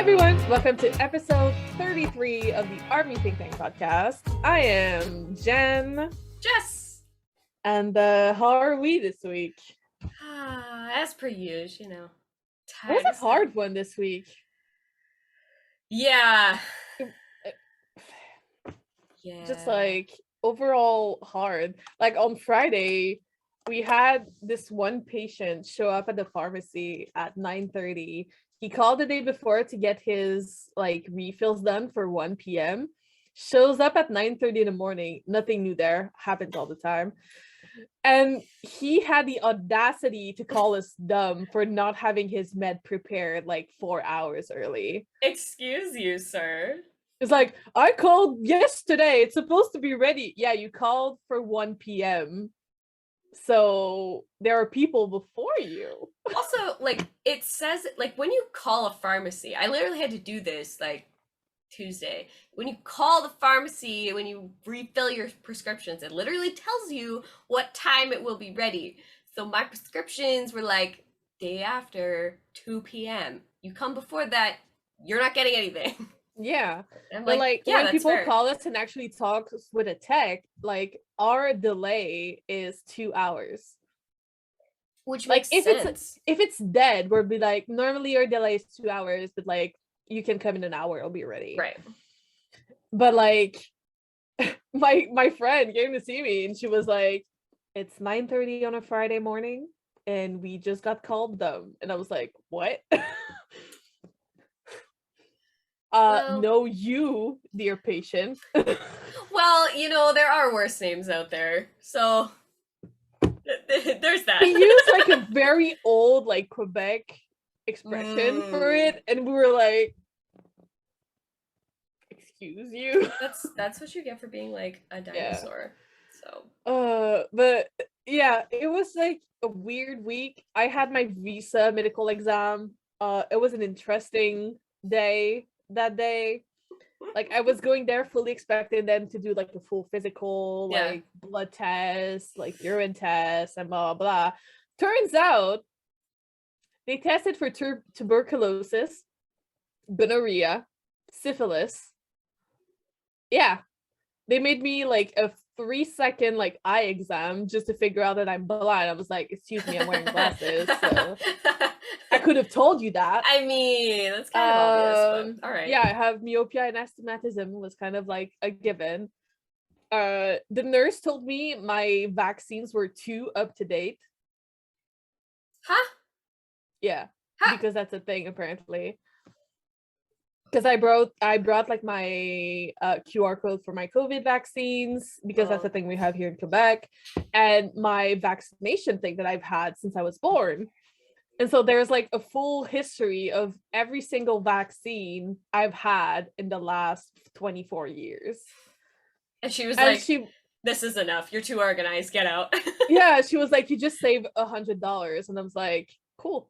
everyone, welcome to episode 33 of the Army Think Tank podcast. I am Jen. Jess. And how are we this week? As per usual, you know. It was a hard one this week. Yeah. Just like overall hard. Like on Friday, we had this one patient show up at the pharmacy at 9:30. He called the day before to get his like refills done for 1 p.m. Shows up at 9:30 in the morning. Nothing new there. Happens all the time. And he had the audacity to call us dumb for not having his med prepared like 4 hours early. Excuse you, sir. It's like, I called yesterday. It's supposed to be ready. Yeah, you called for 1 p.m. So there are people before you. Also, like, it says, like, when you call a pharmacy, I literally had to do this, like, Tuesday. When you call the pharmacy, when you refill your prescriptions, it literally tells you what time it will be ready. So my prescriptions were, like, day after 2 p.m. You come before that, you're not getting anything. Yeah. I'm but like yeah, when people fair. call us and actually talk with a tech, like our delay is 2 hours. Which like makes sense. If it's dead, we'll be like, normally your delay is 2 hours, but like you can come in an hour, it'll be ready. Right. But like my friend came to see me and she was like, it's 9:30 on a Friday morning and we just got called dumb. And I was like, what? Well, no, you, dear patient. Well, you know, there are worse names out there, so there's that. He used like a very old like Quebec expression for it, and we were like, excuse you. That's what you get for being like a dinosaur. Yeah. So but yeah, it was like a weird week. I had my visa medical exam. It was an interesting day that day. Like I was going there fully expecting them to do like a full physical, like blood test, like urine test, and blah blah. Turns out they tested for tuberculosis, gonorrhea, syphilis. Yeah, they made me like a 3-second like eye exam just to figure out that I'm blind. I was like, excuse me, I'm wearing glasses, so I could have told you that. I mean, that's kind of obvious, but all right. Yeah, I have myopia and astigmatism was kind of like a given. The nurse told me my vaccines were too up to date. Huh? Yeah, because that's a thing apparently. Because I brought like my QR code for my COVID vaccines, because that's the thing we have here in Quebec, and my vaccination thing that I've had since I was born. And so there's like a full history of every single vaccine I've had in the last 24 years. And she was like, this is enough. You're too organized. Get out. Yeah, she was like, you just save $100. And I was like, cool.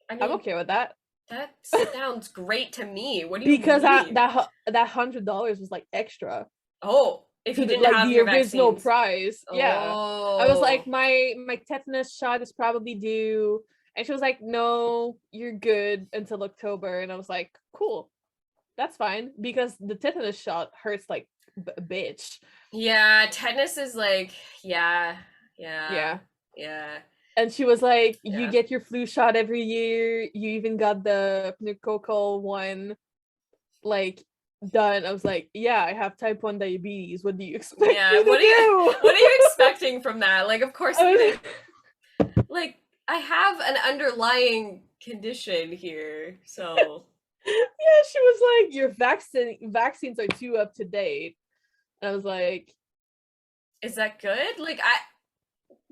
I mean, I'm okay with that. That sounds great to me. What do you mean? Because that $100 was like extra. Oh, if you didn't like have the your original vaccines. price. Oh. Yeah. I was like, my tetanus shot is probably due. And she was like, no, you're good until October. And I was like, cool, that's fine. Because the tetanus shot hurts like a bitch. Yeah, tetanus is like, yeah. And she was like, you get your flu shot every year. You even got the pneumococcal one like done. I was like, yeah, I have type 1 diabetes. What do you expect? Yeah, what are you expecting from that? Like, of course, like, I have an underlying condition here, so. Yeah, she was like, your vaccines are too up to date. And I was like, is that good? Like,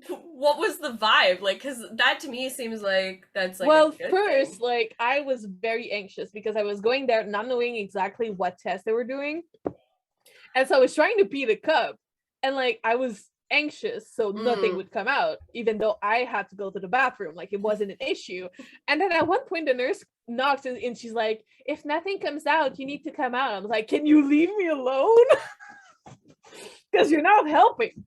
what was the vibe? Like, because that to me seems like that's like, well, first thing. Like I was very anxious because I was going there not knowing exactly what test they were doing, and so I was trying to pee the cup, and like I was anxious so nothing would come out, even though I had to go to the bathroom. Like it wasn't an issue. And then at one point the nurse knocks and she's like, if nothing comes out, you need to come out. I was like, can you leave me alone? Because you're not helping.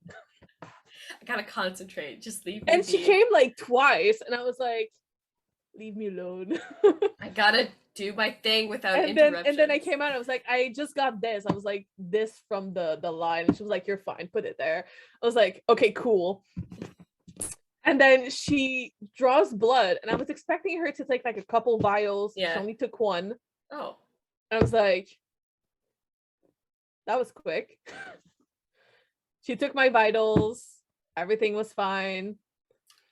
I gotta concentrate. Just leave me. And she came like twice, and I was like, leave me alone. I gotta do my thing without and interruptions. then I came out, I was like, I just got this. I was like, this from the line. And she was like, you're fine, put it there. I was like, okay, cool. And then she draws blood, and I was expecting her to take like a couple vials. Yeah. She only took one. Oh. And I was like, that was quick. She took my vitals. Everything was fine.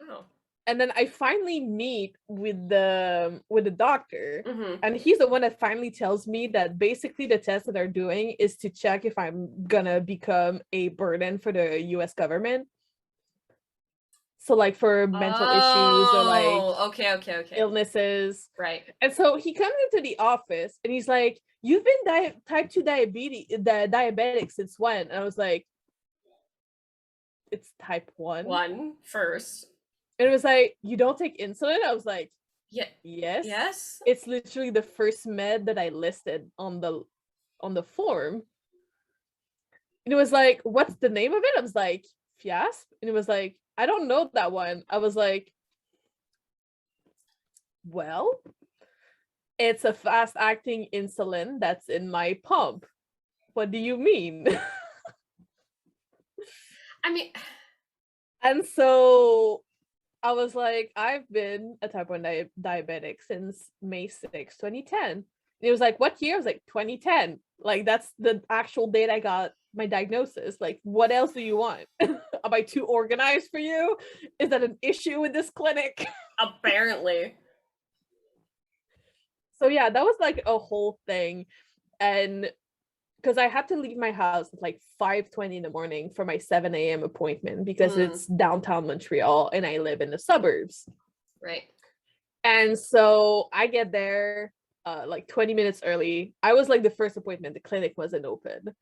Oh. And then I finally meet with the doctor, Mm-hmm. and he's the one that finally tells me that basically the test that they're doing is to check if I'm gonna become a burden for the US government. So like for mental issues or like okay. illnesses. Right. And so he comes into the office and he's like, you've been type 2 diabetic since when? And I was like, it's type 1. One first. And it was like, you don't take insulin? I was like, yeah. Yes. It's literally the first med that I listed on the form. And it was like, what's the name of it? I was like, Fiasp. And it was like, I don't know that one. I was like, well, it's a fast acting insulin that's in my pump. What do you mean? I mean, and so I was like, I've been a type 1 diabetic since May 6, 2010. And it was like, what year? I was like, 2010. Like, that's the actual date I got my diagnosis. Like, what else do you want? Am I too organized for you? Is that an issue with this clinic? Apparently. So yeah, that was like a whole thing. And because I had to leave my house at like 5:20 in the morning for my 7 a.m. appointment because it's downtown Montreal and I live in the suburbs. Right. And so I get there like 20 minutes early. I was like the first appointment. The clinic wasn't open.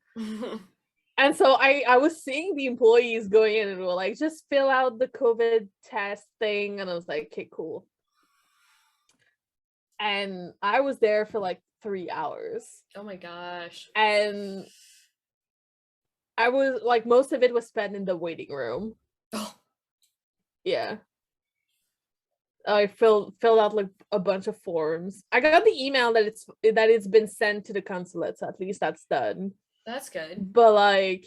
And so I was seeing the employees going in and were like, just fill out the COVID test thing. And I was like, okay, cool. And I was there for like 3 hours. Oh my gosh. And I was like, most of it was spent in the waiting room. Oh. Yeah. I filled out like a bunch of forms. I got the email that it's been sent to the consulate, so at least that's done. That's good. But like,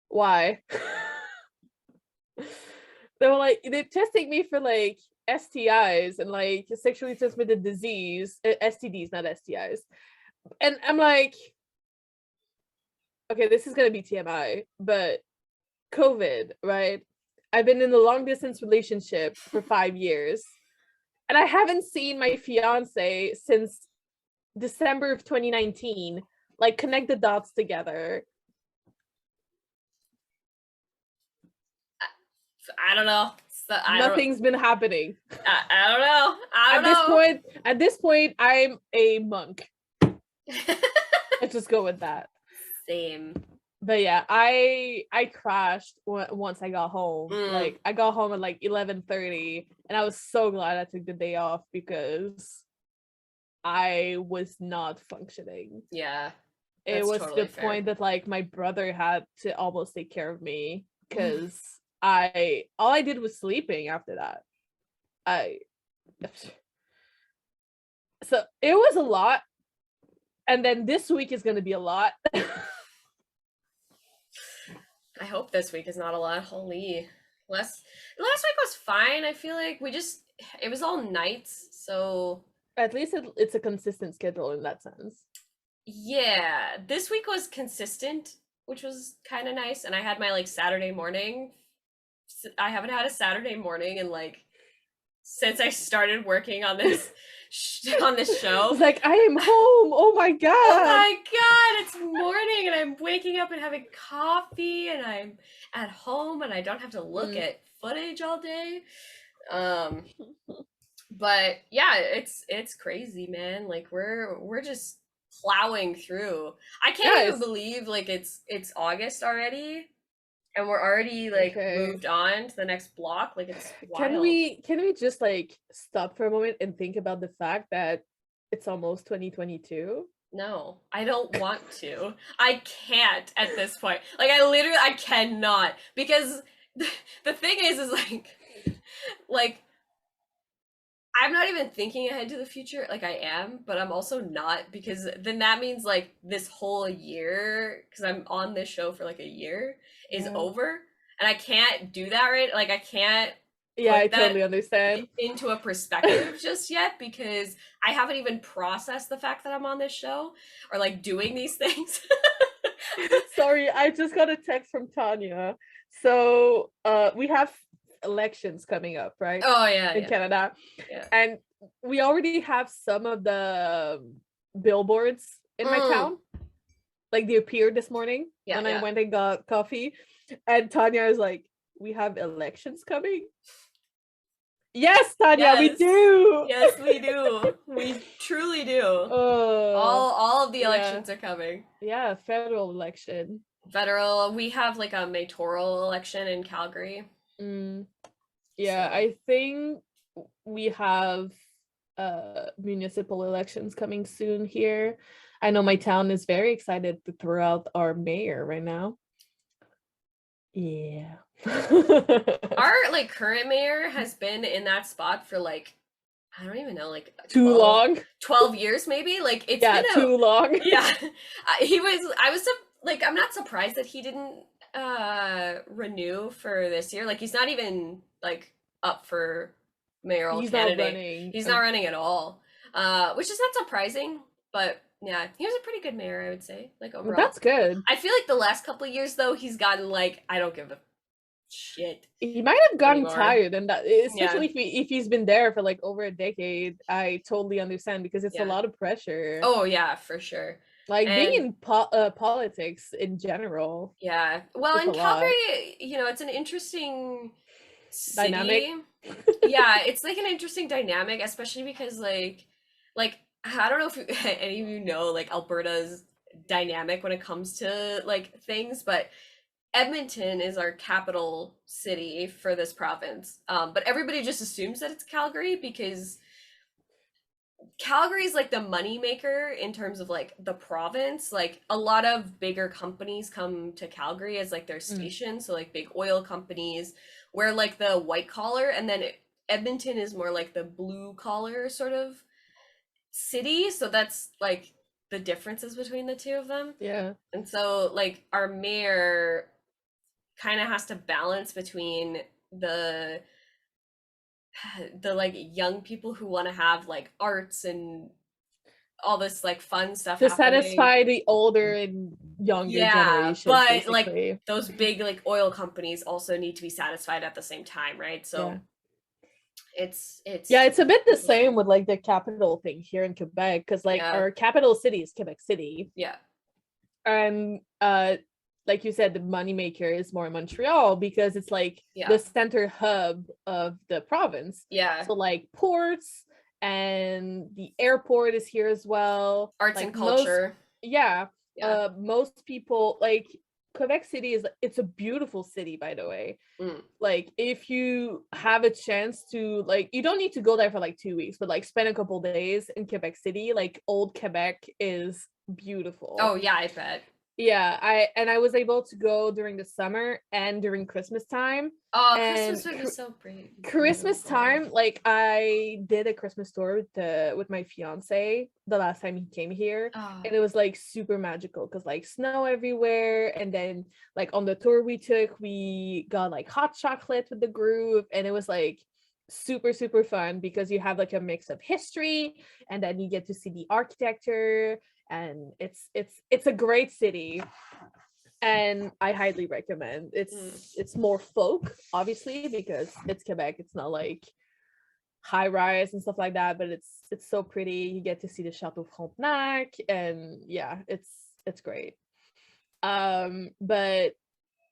why? They were like, they're testing me for like STIs and like sexually transmitted disease, STDs, not STIs. And I'm like, okay, this is gonna be TMI, but COVID, right? I've been in a long distance relationship for 5 years, and I haven't seen my fiance since December of 2019. Like, connect the dots together. I don't know. Nothing's been happening. I don't know. At this point, I'm a monk. Let's just go with that. Same. But yeah, I crashed once I got home. Like, I got home at like 11:30, and I was so glad I took the day off because I was not functioning. Yeah. It was totally the point that like my brother had to almost take care of me because all I did was sleeping after that. So it was a lot. And then this week is gonna be a lot. I hope this week is not a lot. Holy. Last week was fine. I feel like it was all nights, so at least it's a consistent schedule in that sense. Yeah, this week was consistent, which was kind of nice. And I had my like Saturday morning. I haven't had a Saturday morning in like since I started working on this on this show. It's like, I am home. Oh my god. Oh my god, it's morning and I'm waking up and having coffee and I'm at home and I don't have to look at footage all day. But yeah, it's crazy, man. Like we're just plowing through. I can't even believe like it's August already. And we're already like moved on to the next block. Like it's wild. Can we just like stop for a moment and think about the fact that it's almost 2022? No, I don't want to. I can't at this point. Like I cannot because the thing is like I'm not even thinking ahead to the future. Like I am, but I'm also not, because then that means like this whole year, because I'm on this show for like a year, is Yeah. over, and I can't do that, right? Like I can't Yeah, I put that totally understand. into a perspective just yet, because I haven't even processed the fact that I'm on this show or like doing these things. Sorry, I just got a text from Tanya. So we have elections coming up, right? Oh yeah, In yeah, Canada. yeah. And we already have some of the billboards in my Mm, town. Like they appeared this morning yeah, when I yeah. went and got coffee. And Tanya is like, we have elections coming. Yes, Tanya, we Yes. do. Yes, we do. We truly do. Oh, All of the yeah. elections are coming. Yeah, federal election. Federal, we have like a mayoral election in Calgary. Mm, yeah, So I think we have municipal elections coming soon here. I know my town is very excited to throw out our mayor right now. Yeah. our like current mayor has been in that spot for like, I don't even know, like Too long. 12 years maybe. Like it's Yeah, been a, too long. yeah. I was like, I'm not surprised that he didn't renew for this year. Like he's not even like up for mayoral He's not candidate. running. He's not running at all. Which is not surprising, but yeah, he was a pretty good mayor, I would say, like Well, overall. that's good. I feel like the last couple of years though, he's gotten like, I don't give a shit He might have gotten anymore. tired, and that Yeah. especially if he's been there for like over a decade. I totally understand because it's a Yeah. lot of pressure. Oh yeah, for sure. Like being And in politics in general, yeah, well, it's in a lot. Calgary, you know, it's an interesting Dynamic. city. Yeah, it's like an interesting dynamic, especially because like I don't know if any of you know like Alberta's dynamic when it comes to like things, but Edmonton is our capital city for this province. But everybody just assumes that it's Calgary because Calgary's like the money maker in terms of like the province. Like a lot of bigger companies come to Calgary as like their Mm. station. So like big oil companies where like the white collar, and then Edmonton is more like the blue collar sort of city. So that's like the differences between the two of them. Yeah. And so like our mayor kind of has to balance between the the like young people who want to have like arts and all this like fun stuff To happening. satisfy the older and younger Yeah, generations, but like basically. those big like oil companies also need to be satisfied at the same time, right? Yeah. So Yeah, it's it's a bit the same interesting. with like the capital thing here in Quebec, because like Yeah. our capital city is Quebec City. Yeah. And like you said, the moneymaker is more Montreal because it's like Yeah. the center hub of the province. Yeah. So like ports and the airport is here as well. Arts and Like most, culture. yeah, Yeah. most people like Quebec City is, it's a beautiful city, by the way. Mm. Like if you have a chance to, like, you don't need to go there for like 2 weeks, but like spend a couple days in Quebec City. Like old Quebec is beautiful. Oh yeah, I bet. Yeah, I was able to go during the summer and during Christmas time. Oh, And Christmas would be so pretty. Christmas time, like I did a Christmas tour with my fiance the last time he came here, Oh. and it was like super magical because like snow everywhere. And then like on the tour we took, we got like hot chocolate with the group, and it was like super fun because you have like a mix of history, and then you get to see the architecture, and it's a great city, and I highly recommend. It's more folk, obviously, because it's Quebec. It's not like high rise and stuff like that, but it's so pretty. You get to see the Chateau Frontenac, and yeah, it's great. But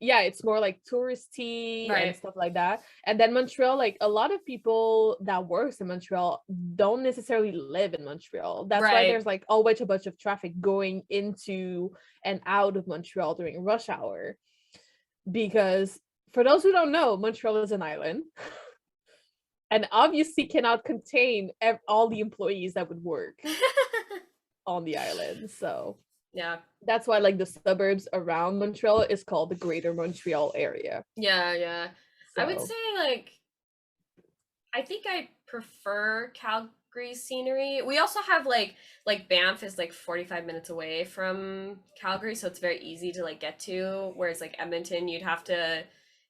yeah, it's more like touristy and Right. stuff like that. And then Montreal, like a lot of people that works in Montreal don't necessarily live in Montreal. That's why Right. there's like always a bunch of traffic going into and out of Montreal during rush hour. Because for those who don't know, Montreal is an island and obviously cannot contain all the employees that would work on the island. So Yeah. that's why like the suburbs around Montreal is called the Greater Montreal area. Yeah, yeah. I would So say like I think I prefer Calgary's scenery. We also have like Banff is like 45 minutes away from Calgary, so it's very easy to like get to. Whereas like Edmonton, you'd have to.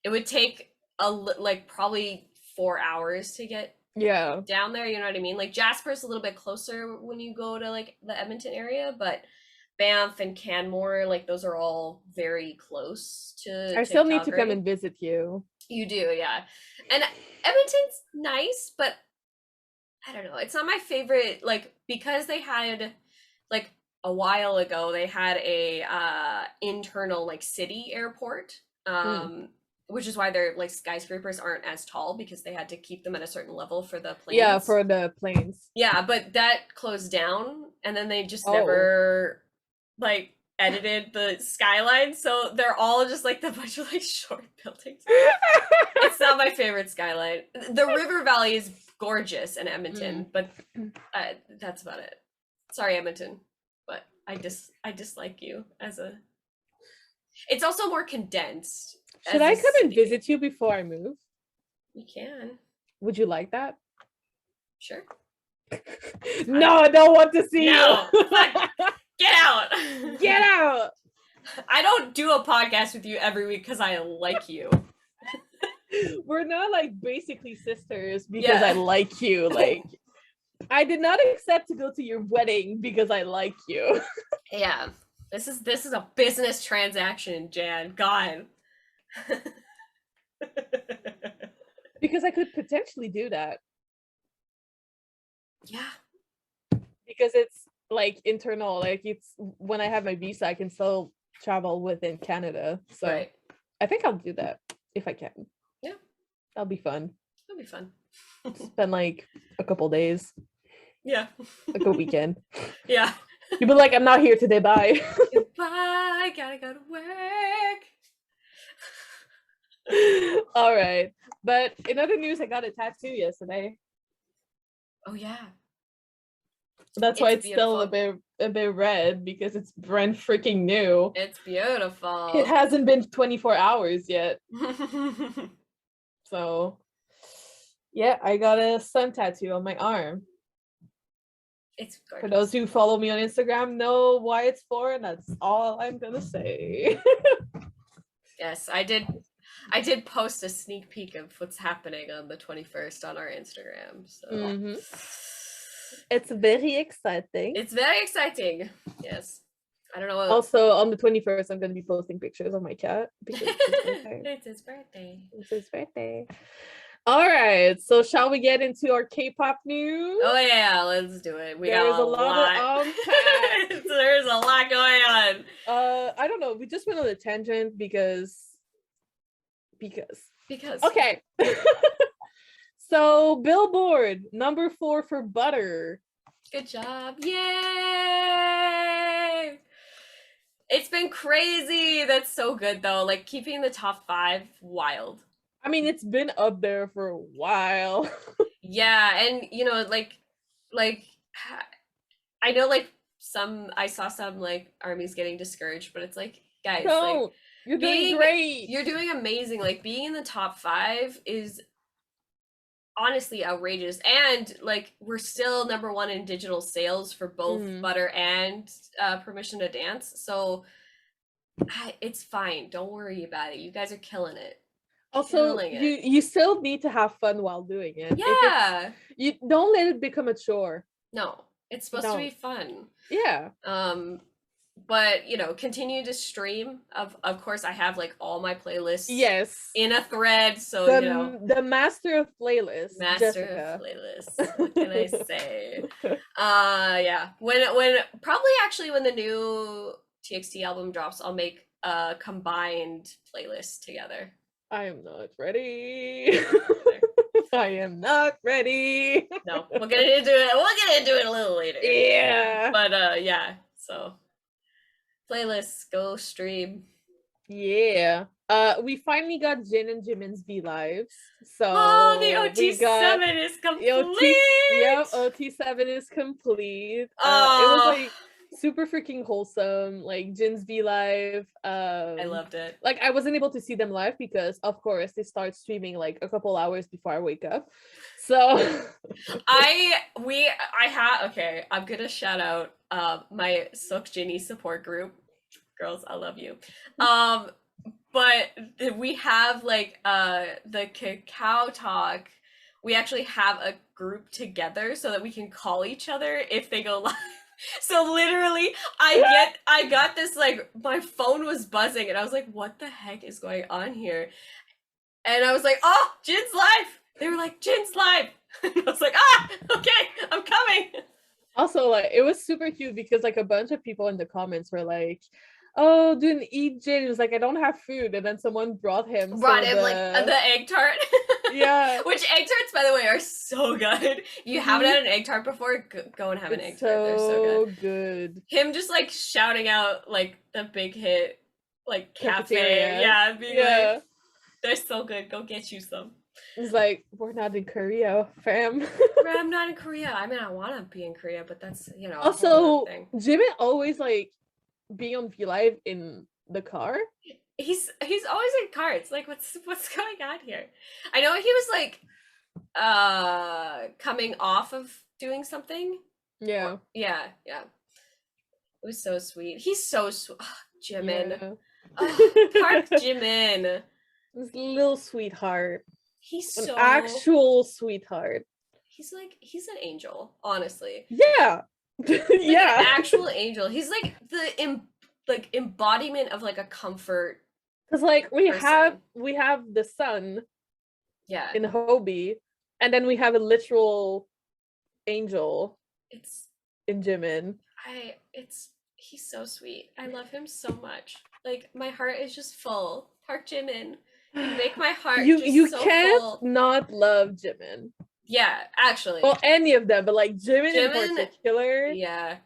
It would take like probably 4 hours to get Yeah. down there. You know what I mean? Like Jasper's a little bit closer when you go to like the Edmonton area, but Banff and Canmore, like those are all very close to. I still Calgary. need to come and visit you. You do, yeah. And Edmonton's nice, but I don't know. It's not my favorite, like, because they had like a while ago they had a internal like city airport. Which is why their like skyscrapers aren't as tall, because they had to keep them at a certain level for the planes. Yeah, for the planes. Yeah, but that closed down, and then they just never like edited the skyline, so they're all just like the bunch of like short buildings. It's not my favorite skyline. The river valley is gorgeous in Edmonton, but that's about it. Sorry, Edmonton, but I dislike you as a. It's also more condensed. Should I come and visit you before I move? You can. Would you like that? Sure. No, I don't want to see you. Get out. Get out. I don't do a podcast with you every week because I like you. We're not like basically sisters because I like you. Like, I did not accept to go to your wedding because I like you. Yeah. This is a business transaction, Jan. God. Because I could potentially do that. Yeah. Because it's like internal, like it's when I have my visa, I can still travel within Canada. So I think I'll do that if I can. Yeah. That'll be fun. That'll be fun. Spend like a couple days. Yeah. Like a weekend. Yeah. You'd be like, I'm not here today, bye. Bye, gotta go to work. All right. But in other news, I got a tattoo yesterday. Oh yeah. That's why it's beautiful. Still a bit red, because it's brand freaking new. It's beautiful. It hasn't been 24 hours yet. So yeah, I got a sun tattoo on my arm. It's gorgeous. For those who follow me on Instagram know why it's for, and that's all I'm gonna say. Yes, I did post a sneak peek of what's happening on the 21st on our Instagram. So it's very exciting. It's very exciting. Yes. I don't know what... Also on the 21st, I'm gonna be posting pictures of my cat because it's his birthday. It's his birthday. All right, so shall we get into our K-pop news? Oh yeah, let's do it. There's a lot of Unpacked. There's a lot going on. I don't know. We just went on a tangent because. Okay. So Billboard #4 for Butter. Good job. Yay! It's been crazy. That's so good though. Like keeping the top 5, wild. I mean, it's been up there for a while. Yeah, and you know, like I know like I saw some like armies getting discouraged, but it's like, guys, like you're doing great. You're doing amazing. Like being in the top 5 is honestly outrageous, and like we're still #1 in digital sales for both Butter and Permission to Dance. So it's fine. Don't worry about it. You guys are killing it. Also, you still need to have fun while doing it. Yeah. You don't let it become a chore. No, it's supposed to be fun. Yeah. But you know, continue to stream. Of course, I have like all my playlists. Yes. In a thread, so you know. The master of playlists. Master of playlists. What can I say? Yeah. When probably actually when the new TXT album drops, I'll make a combined playlist together. I am not ready. I am not ready. No, we'll get into it. We'll get into it a little later. Yeah. But yeah, so playlists, go stream. Yeah. We finally got Jin and Jimin's Vlives. So the OT7 is complete. OT7 is complete. It was like super freaking wholesome. Like Jin's Vlive. I loved it. Like I wasn't able to see them live because of course they start streaming like a couple hours before I wake up. So okay, I'm gonna shout out my Sok Jinny support group. Girls, I love you. But we have like the Cacao Talk. We actually have a group together so that we can call each other if they go live. So literally, I got this, like, my phone was buzzing and I was like, what the heck is going on here? And I was like, oh, Jin's live. They were like, Jin's live. And I was like, okay, I'm coming. Also, like, it was super cute because like a bunch of people in the comments were like, oh, didn't eat Jin. He was like, I don't have food. And then someone brought him like the egg tart. Yeah. Which egg tarts, by the way, are so good. You haven't had an egg tart before? Go and have an egg tart. They're so good. Him just like shouting out like the big hit, like cafe. Yeah, being like, they're so good. Go get you some. It's like, we're not in Korea, fam. I'm not in Korea. I mean, I want to be in Korea, but that's, you know. Also, Jimin always like being on Vlive in the car. He's always in cars. Like, what's going on here? I know he was like coming off of doing something. Yeah. Yeah. It was so sweet. He's so sweet. Jimin. Yeah. Park Jimin. This little sweetheart. He's an actual sweetheart. He's an angel, honestly. Yeah. Yeah. An actual angel. He's like the embodiment of like a comfort. Because like we have the sun. Yeah. In Hobie, and then we have a literal angel. It's in Jimin. He's so sweet. I love him so much. Like, my heart is just full. Park Jimin. You make my heart you so can't full. Not love Jimin. Yeah, actually. Well, any of them, but like Jimin in particular. Yeah.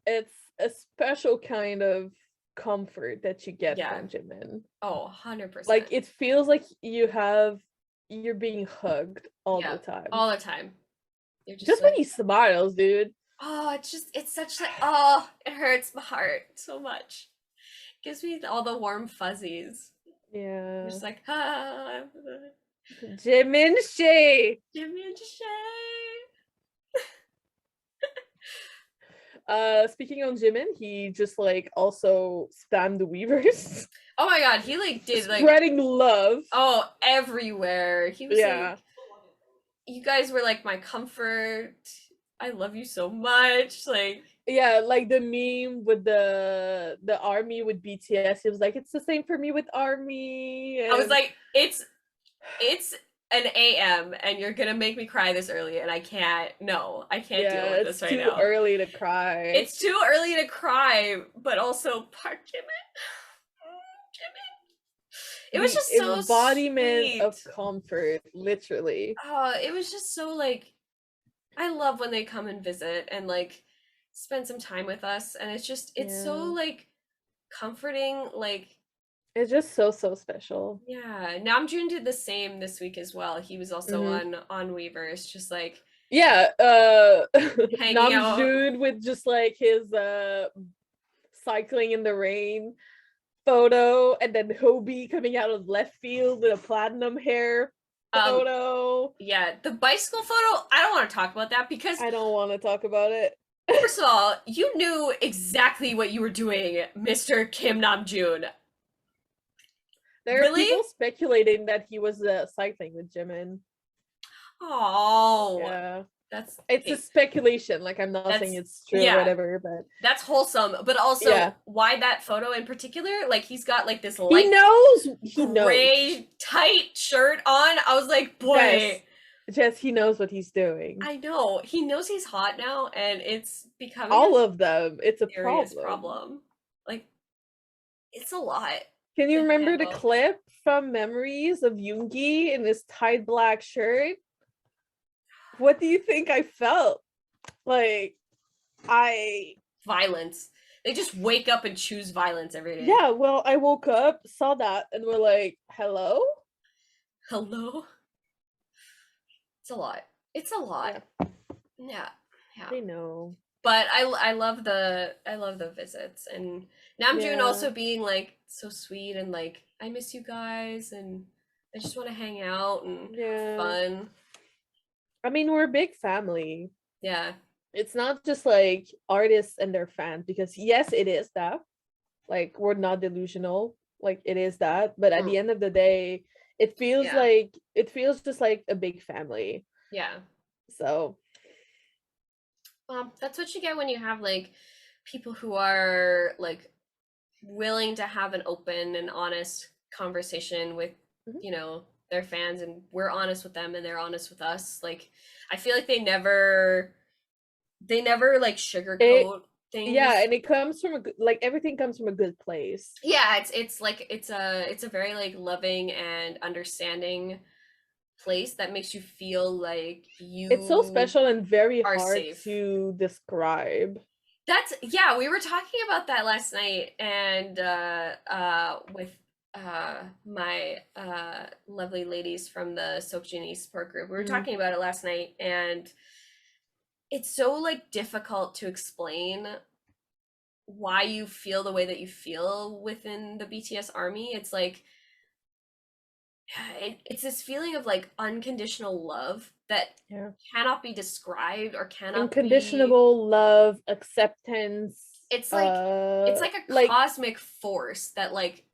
It's a special kind of comfort that you get from Jimin. Oh, 100%. Like, it feels like you're being hugged all the time. All the time. You're just like, when he smiles, dude. Oh, it's such like, oh, it hurts my heart so much. It gives me all the warm fuzzies. Yeah. Just like, Jimin Shay. Jimin Shay. Speaking on Jimin, he just like also spammed the Weverse. Oh my god, he like did like spreading love. Oh, everywhere. He was like, you guys were like my comfort. I love you so much. Like, yeah, like the meme with the ARMY with BTS. It was like, it's the same for me with ARMY. And I was like, it's an AM and you're gonna make me cry this early, and I can't deal with this right now. It's too early to cry. It's too early to cry, but also Park Jimin. It was just so embodiment sweet. Of comfort, literally. It was just so like, I love when they come and visit and like spend some time with us, and it's so like comforting. Like, it's just so special. Yeah, Namjoon did the same this week as well. He was also on Weverse, just like Namjoon with just like his cycling in the rain photo, and then Hobie coming out of left field with a platinum hair photo. Yeah, the bicycle photo, I don't want to talk about that because I don't want to talk about it. First of all, you knew exactly what you were doing, Mr. Kim Namjoon. There are people speculating that he was cycling with Jimin. Oh, yeah, it's a speculation. Like, I'm not saying it's true or whatever, but that's wholesome. But also, why that photo in particular? Like, he's got like this light, he gray tight shirt on. I was like, boy, Jess, he knows what he's doing. I know, he knows he's hot now, and it's becoming all of them. It's a problem. Like, it's a lot. Can you remember the clip from Memories of Yoongi in this tight black shirt? What do you think I felt? Like, violence. They just wake up and choose violence every day. Yeah, well, I woke up, saw that, and we're like, hello? Hello? It's a lot. It's a lot. Yeah. I know. But I love the visits, and Namjoon Yeah. also being like so sweet and like, I miss you guys and I just want to hang out and have Yeah. fun. I mean, we're a big family. Yeah. It's not just like artists and their fans, because yes, it is that. Like, we're not delusional. Like, it is that. But at the end of the day, it feels Yeah. like it feels just like a big family. Yeah. So Well, that's what you get when you have like people who are like willing to have an open and honest conversation with, mhm. you know, their fans, and we're honest with them and they're honest with us. Like, I feel like they never like sugarcoat things. Yeah, and it comes from a good, like, everything comes from a good place. Yeah, it's like it's a very like loving and understanding place that makes you feel like It's so you special and very are hard safe. to describe. That's, yeah, we were talking about that last night, and with my lovely ladies from the Sokjini support group. We were talking about it last night, and it's so like difficult to explain why you feel the way that you feel within the BTS army. It's like it's this feeling of like unconditional love that cannot be described or cannot unconditional love, acceptance. It's like a cosmic force that like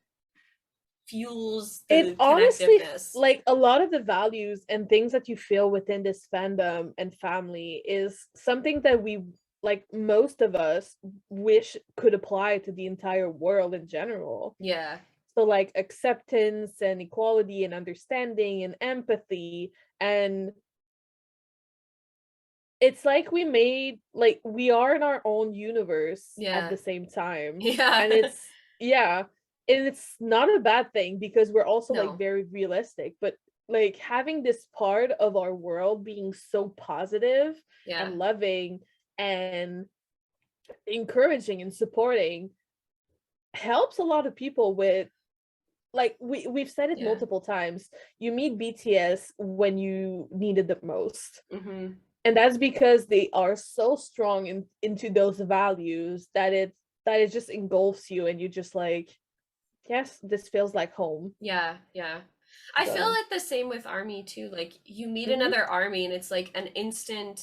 fuels the honestly, connectiveness. like, a lot of the values and things that you feel within this fandom and family is something that we, like, most of us wish could apply to the entire world in general. Yeah. So like acceptance and equality and understanding and empathy, and it's like we made, like, we are in our own universe at the same time. Yeah. And it's not a bad thing, because we're also like very realistic, but like having this part of our world being so positive and loving and encouraging and supporting helps a lot of people with, like, we've said it multiple times. You meet BTS when you need it the most. And that's because they are so strong into those values that it just engulfs you, and you just like, yes, this feels like home. Yeah. I feel like the same with ARMY too. Like, you meet another ARMY and it's like an instant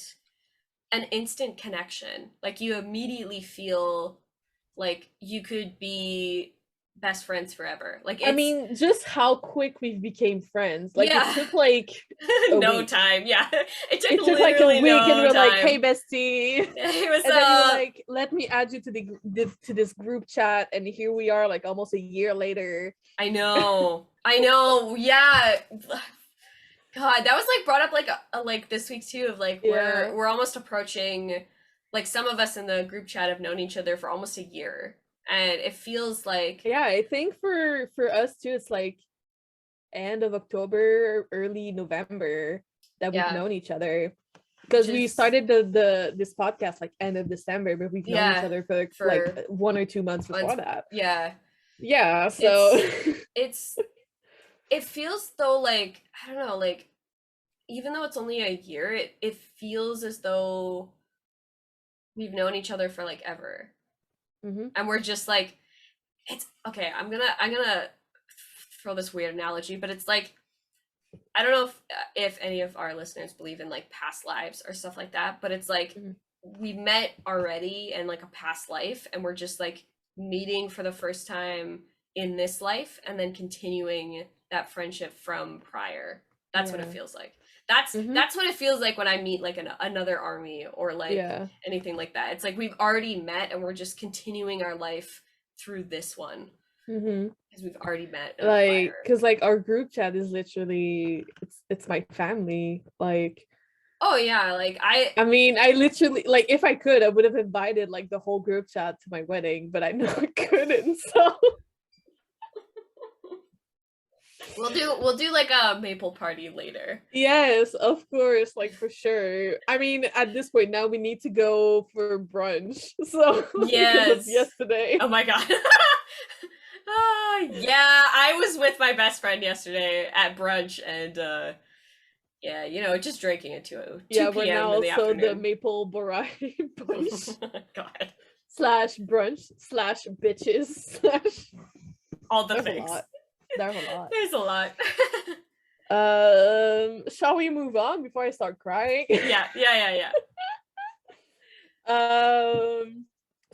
connection. Like, you immediately feel like you could be best friends forever. Like, I mean, just how quick we became friends. Like, it took like no time. Yeah, it took like a week, no and we're time. like, hey bestie, It was, and then you were like, let me add you to this group chat, and here we are, like almost a year later. I know. Yeah. God, that was like brought up like like this week too, of like we're almost approaching, like, some of us in the group chat have known each other for almost a year, and it feels like, I think for us too, it's like end of October, early November that we've known each other, because we started this podcast like end of December, but we've known each other for like 1 or 2 months before that. So it feels though, like, I don't know, like, even though it's only a year, it feels as though we've known each other for like ever. And we're just like, it's okay, I'm gonna throw this weird analogy, but it's like, I don't know if any of our listeners believe in like past lives or stuff like that, but it's like we met already in like a past life, and we're just like meeting for the first time in this life, and then continuing that friendship from prior. That's what it feels like. That's what it feels like when I meet like another ARMY or like anything like that. It's like we've already met, and we're just continuing our life through this one. Because we've already met, like, because like our group chat is literally, it's my family. Like, oh yeah, like I mean, I literally, like, if I could, I would have invited like the whole group chat to my wedding, but I know I couldn't. So we'll do like a maple party later. Yes, of course, like, for sure. I mean, at this point now we need to go for brunch. So because of yesterday. Oh my god. Yeah, I was with my best friend yesterday at brunch, and Yeah, you know, just drinking at 2 Yeah, we're p.m. now in the also the afternoon. maple variety bunch God. slash brunch slash bitches slash. All the There's a things. lot. There's a lot. There's a lot. Shall we move on before I start crying? Yeah.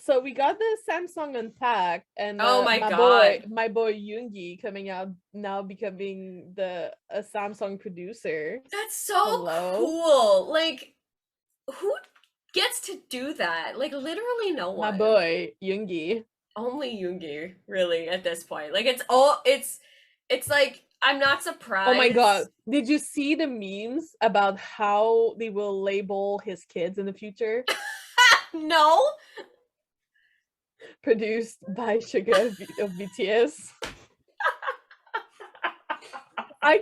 So we got the Samsung Unpacked, and Oh my God. my boy Yoongi coming out now, becoming a Samsung producer. That's so Hello. cool. Like, who gets to do that? Like, literally no one. My boy Yoongi. Only Yoongi, really, at this point. Like, it's like, I'm not surprised. Oh my God. Did you see the memes about how they will label his kids in the future? No. Produced by Suga of BTS. I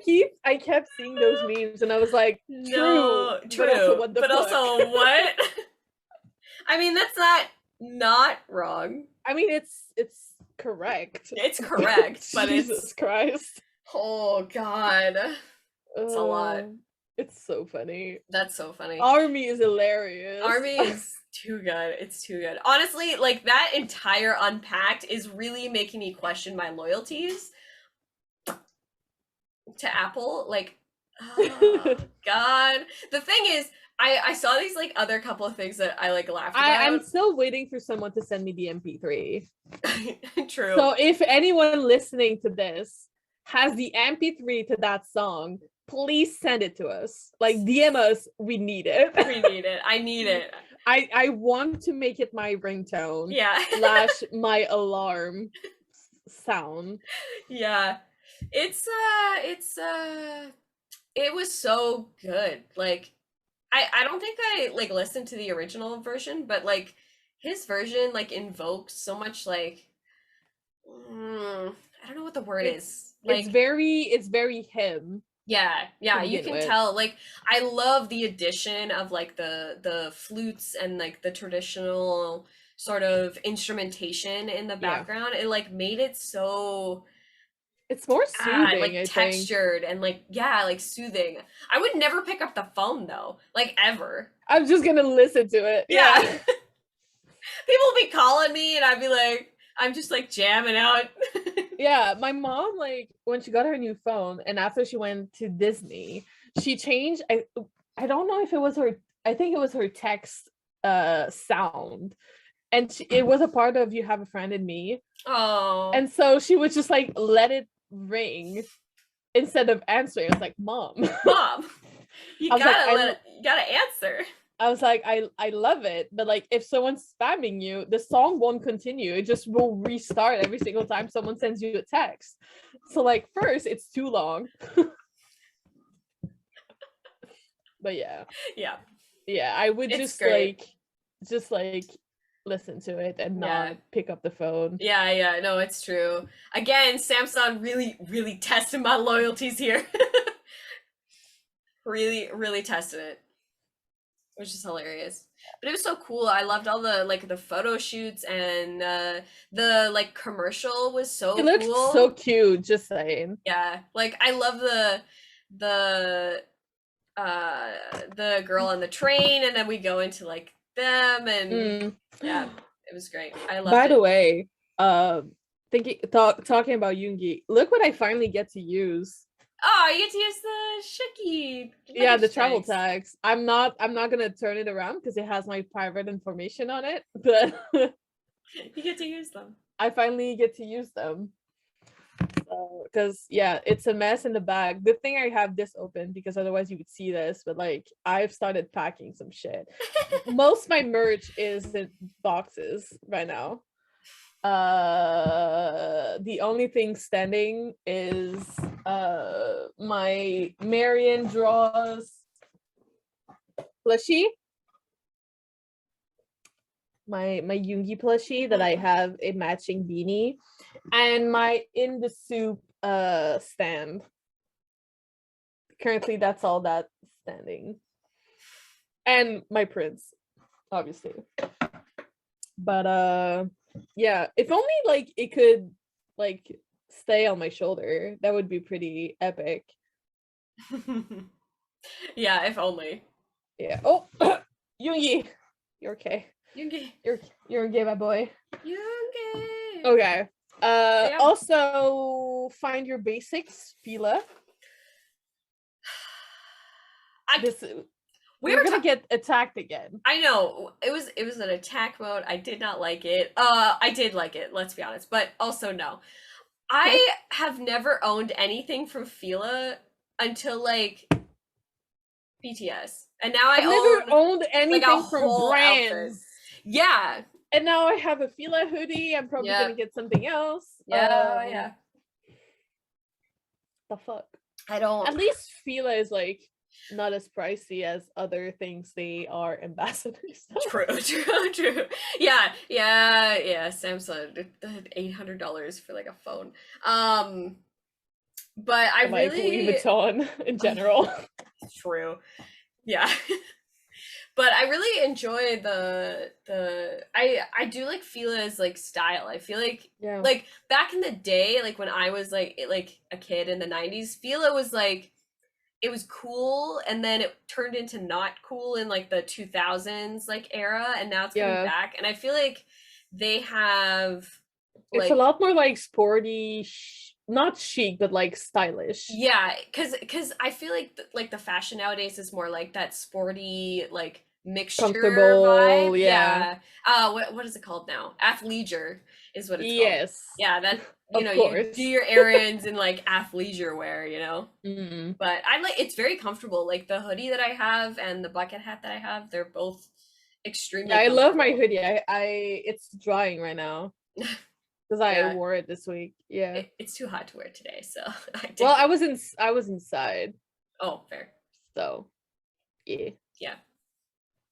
kept seeing those memes and I was like, No, true. But also, what the fuck? Also, what? I mean, that's not wrong. I mean, it's correct. It's correct, but Jesus Christ. Oh God. It's a lot. It's so funny. That's so funny. ARMY is hilarious. ARMY is too good. It's too good. Honestly, like that entire Unpacked is really making me question my loyalties to Apple. Like, oh God. The thing is, I saw these like other couple of things that I like laughed about. I'm still waiting for someone to send me the MP3. True. So if anyone listening to this has the MP3 to that song, please send it to us. Like, DM us. We need it. We need it. I need it. I want to make it my ringtone. Yeah. Slash my alarm sound. Yeah. It was so good. Like, I don't think I like listened to the original version, but like his version like invokes so much like I don't know what the word is. Like, it's very him. Yeah, you can tell. Like, I love the addition of like the flutes and like the traditional sort of instrumentation in the background. It like made it so it's more soothing, like textured and like like soothing. I would never pick up the phone though, like ever. I'm just gonna listen to it. Yeah. People will be calling me and I'd be like, I'm just like jamming out. Yeah, my mom, like when she got her new phone and after she went to Disney, she changed. I don't know if it was her. I think it was her text sound, and it was a part of "You Have a Friend in Me." Oh. And so she would just like let it ring instead of answering. I was like, "Mom, you gotta answer." I was like, I love it, but like if someone's spamming you, the song won't continue. It just will restart every single time someone sends you a text. So like first it's too long. But yeah, I would just like listen to it and not pick up the phone. Yeah, no, it's true. Again, Samsung really tested my loyalties here. really tested it, which is hilarious. But it was so cool. I loved all the like the photo shoots and the like commercial was so cool. It looked so cute, just saying. Yeah, like I love the girl on the train, and then we go into like them, and yeah, it was great. I loved it. By the way, talking about Yoongi, look what I finally get to use. Oh, you get to use the Shiki. Yeah, the travel tags. I'm not gonna turn it around because it has my private information on it, but you get to use them. I finally get to use them. Because yeah, it's a mess in the bag. Good thing I have this open because otherwise you would see this, but like I've started packing some shit. Most of my merch is in boxes right now. The only thing standing is my Marion Draws plushie, my Yoongi plushie that I have a matching beanie, and my In the Soup stand. Currently that's all that's standing, and my prints obviously. But yeah, if only like it could like stay on my shoulder, that would be pretty epic. Yeah, if only. Yeah. Oh, Yoongi, you're okay. Yoongi. You're okay, my boy. Yoongi. Okay. Yeah. Also, Find Your Basics, Fila. We're gonna get attacked again. I know it was an attack mode. I did not like it. I did like it. Let's be honest, but also no. I have never owned anything from Fila until like BTS, and now I've never owned anything like a from whole brands. outfit. Yeah. And now I have a Fila hoodie. I'm probably gonna get something else. Yeah, yeah. The fuck? I don't. At least Fila is like not as pricey as other things they are ambassadors. True. Yeah. Samsung $800 for like a phone. But I like really Louis Vuitton in general. True. Yeah. But I really enjoy I do like Fila's like style. I feel like like back in the day, like when I was like a kid in the 90s, Fila was like it was cool, and then it turned into not cool in like the 2000s like era, and now it's coming back, and I feel like they have like, it's a lot more like sporty, not chic, but like stylish. Yeah, because I feel like the fashion nowadays is more like that sporty like mixture vibe. Yeah. What is it called now? Athleisure is what it's called. Yeah, that you do your errands in like athleisure wear, But I like it's very comfortable. Like the hoodie that I have and the bucket hat that I have, they're both extremely I love my hoodie. It's drying right now. Because I wore it this week. Yeah. It's too hot to wear today, so well, I was inside. Oh, fair. So yeah. Yeah.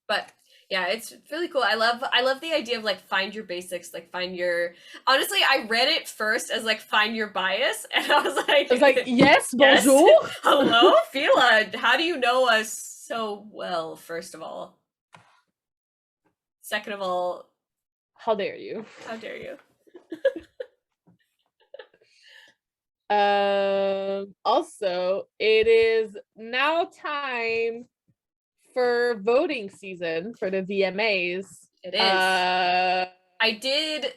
But yeah, it's really cool. I love the idea of like find your basics, like find your honestly, I read it first as like find your bias, and I was like yes, bonjour. Hello, Fila. How do you know us so well, first of all? Second of all, how dare you? How dare you? Also, it is now time for voting season for the VMAs. It is. I did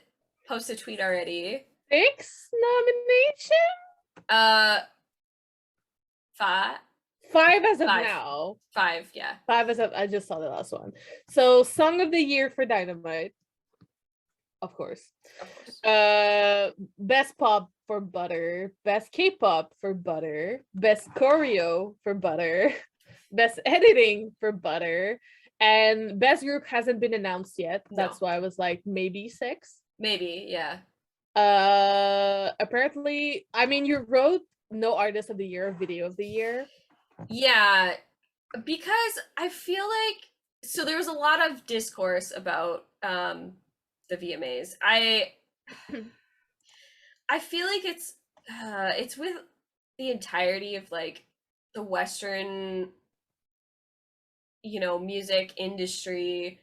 post a tweet already. 6 nomination? 5 as of now. 5, yeah. 5 as of I just saw the last one. So Song of the Year for Dynamite. Of course. Best Pop for Butter, Best K-Pop for Butter, Best Choreo for Butter, Best Editing for Butter, and Best Group hasn't been announced yet. That's why I was like maybe 6. Maybe, yeah. Apparently, I mean, you wrote No Artist of the Year, Video of the Year. Yeah, because I feel like so there was a lot of discourse about the VMAs. I feel like it's with the entirety of like the Western music industry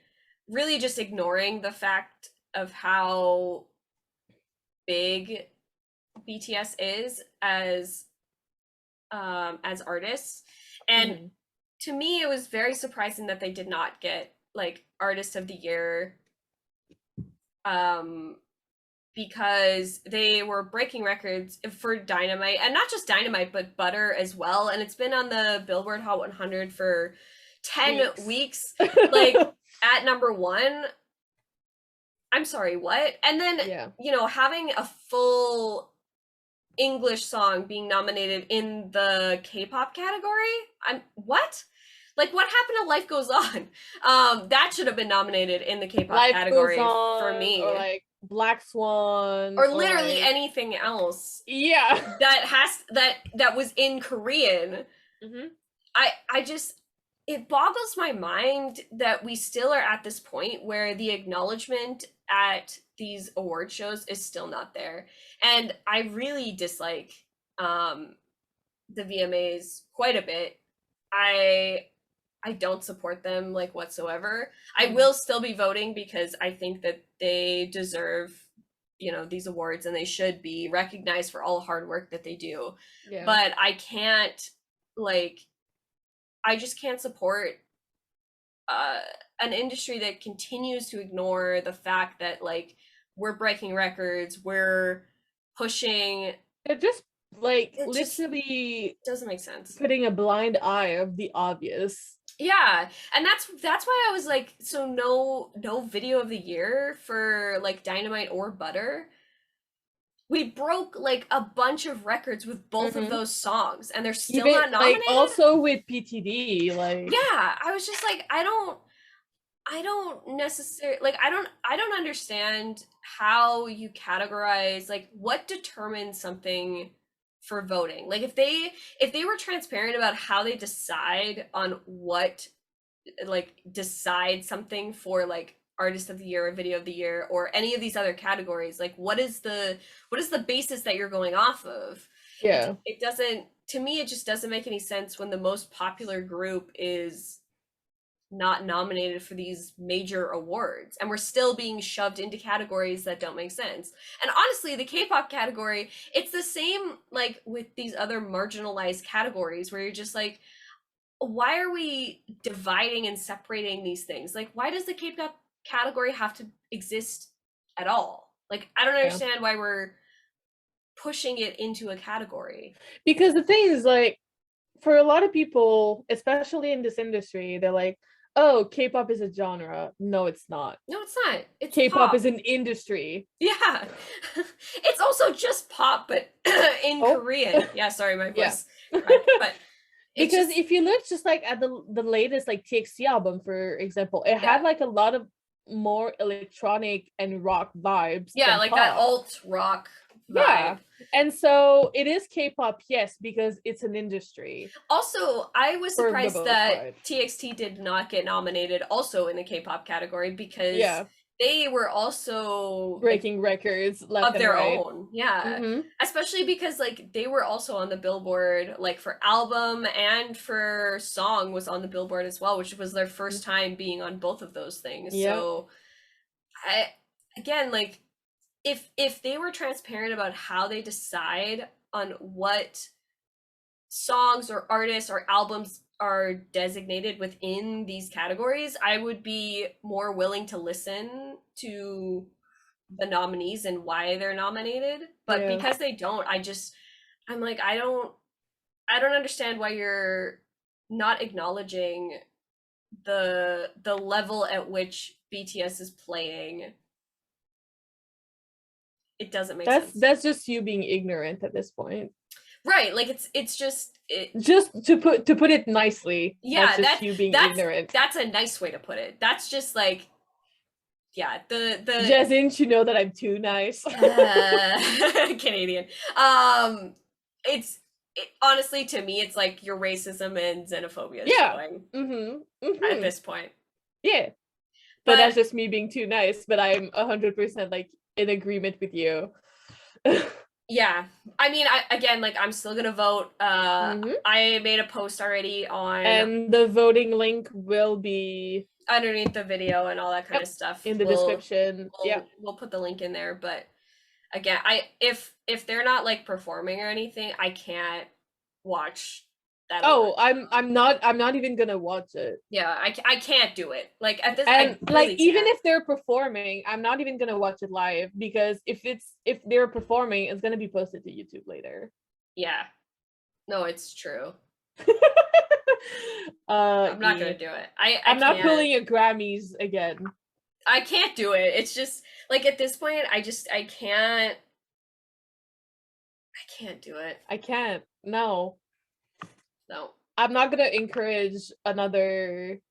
really just ignoring the fact of how big BTS is as artists, and to me it was very surprising that they did not get like Artist of the Year, because they were breaking records for Dynamite, and not just Dynamite but Butter as well, and it's been on the Billboard Hot 100 for 10 weeks like at number 1. I'm sorry, what? And then having a full English song being nominated in the K-pop category. What? Like, what happened to Life Goes On? That should have been nominated in the K-pop category for me. Or like Black Swan, or literally anything else. Yeah, that was in Korean. I just, it boggles my mind that we still are at this point where the acknowledgement at these award shows is still not there, and I really dislike the VMAs quite a bit. I don't support them like whatsoever. I will still be voting because I think that they deserve these awards, and they should be recognized for all the hard work that they do. But I can't just can't support an industry that continues to ignore the fact that like we're breaking records, we're pushing. It just like It just literally doesn't make sense. putting a blind eye of the obvious. Yeah, and that's why I was like, so no video of the year for like Dynamite or Butter. We broke like a bunch of records with both of those songs, and they're still Even, not nominated. like also with PTD, like yeah, I was just like, I don't necessarily like I don't understand how you categorize like what determines something for voting. Like if they were transparent about how they decide on what, like decide something for like artist of the year or video of the year or any of these other categories, like what is the basis that you're going off of? yeah, it doesn't, to me it just doesn't make any sense when the most popular group is not nominated for these major awards and we're still being shoved into categories that don't make sense. And honestly, the K-pop category, it's the same like with these other marginalized categories where you're just like, why are we dividing and separating these things? Like, why does the K-pop category have to exist at all? Like, I don't understand why we're pushing it into a category. Because the thing is, like, for a lot of people, especially in this industry, they're like, oh, K-pop is a genre. No, it's not. No, it's not. It's K-pop pop. is an industry. Yeah. It's also just pop, but in Korean. Yeah, sorry, my voice. Yeah. But because if you look just like at the latest like TXT album, for example, it had like a lot of more electronic and rock vibes. Yeah, like pop. That alt rock vibe. Yeah. And so it is K-pop, yes, because it's an industry. Also, I was surprised that TXT did not get nominated also in the K-pop category because they were also breaking records left of their right. own. Yeah. Especially because like they were also on the Billboard, like for album and for song was on the Billboard as well, which was their first time being on both of those things. So again, like if they were transparent about how they decide on what songs or artists or albums are designated within these categories, I would be more willing to listen to the nominees and why they're nominated. But because they don't, I'm like, I don't understand why you're not acknowledging the level at which BTS is playing. It doesn't make sense. That's just you being ignorant at this point. Right, like it's just to put it nicely. Yeah, that's you being ignorant. That's a nice way to put it. That's just like, yeah, the just didn't you know that I'm too nice? Canadian. Honestly, to me, it's like your racism and xenophobia is showing at this point. Yeah, but that's just me being too nice. But I'm 100% like in agreement with you. Yeah, I mean, I'm still gonna vote. I made a post already on, and the voting link will be underneath the video and all that kind of stuff in the description. We'll put the link in there. But again, if they're not like performing or anything, I can't watch that. I'm not even gonna watch it. Yeah, I can't do it. Like at this, and like even if they're performing, I'm not even gonna watch it live because if they're performing, it's gonna be posted to YouTube later. Yeah, no, it's true. I'm not gonna do it. I'm not pulling a Grammys again. I can't do it. It's just like at this point, I can't do it. I can't. No. No. I'm not gonna encourage another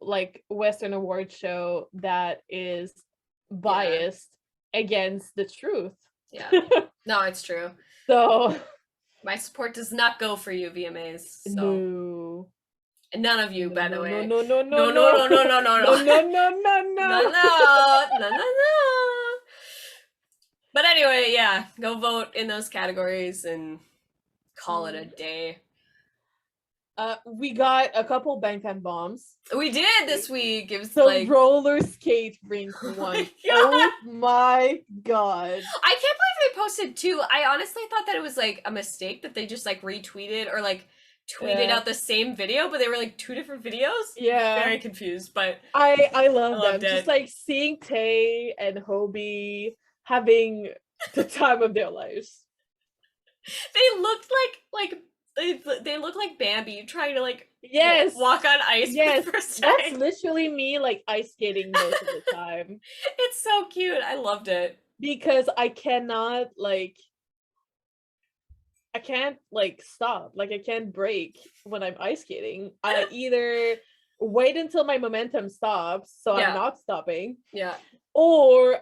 like Western award show that is biased against the truth. Yeah. No, it's true. So my support does not go for you, VMAs. So. No. And none of you, by the way. No. But anyway, yeah, go vote in those categories and call it a day. We got a couple Bangtan Bombs. We did this week. It was the like roller skate rink one. Oh my god! I can't believe they posted two. I honestly thought that it was like a mistake that they just like retweeted or like tweeted out the same video, but they were like 2 different videos. Yeah. Very confused, but I love them. loved Just it. like seeing Tay and Hobie having the time of their lives. They looked like they look like Bambi trying to like Yes. walk on ice Yes. for the first time. That's literally me like ice skating most of the time. It's so cute. I loved it. Because I can't like stop. Like I can't break when I'm ice skating. I either wait until my momentum stops, so Yeah. I'm not stopping. Yeah. Or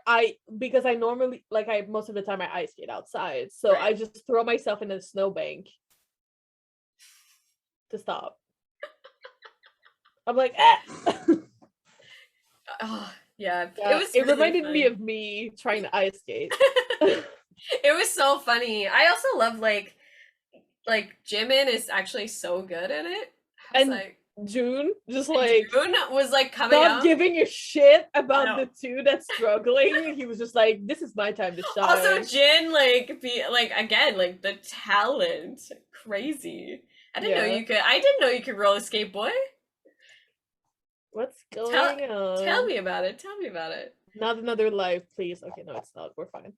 because I normally most of the time I ice skate outside, so Right. I just throw myself in a snowbank to stop. I'm like, Oh, yeah. It reminded me of me trying to ice skate. It was so funny. I also love like Jimin is actually so good at it. And like, June just like June was like coming not out. giving a shit about the 2 that's struggling. He was just like, this is my time to shine. Also Jin like be like again like the talent, crazy. I didn't know you could roller skate, boy. What's going on? Tell me about it. Tell me about it. Not another live, please. Okay, no, it's not. We're fine.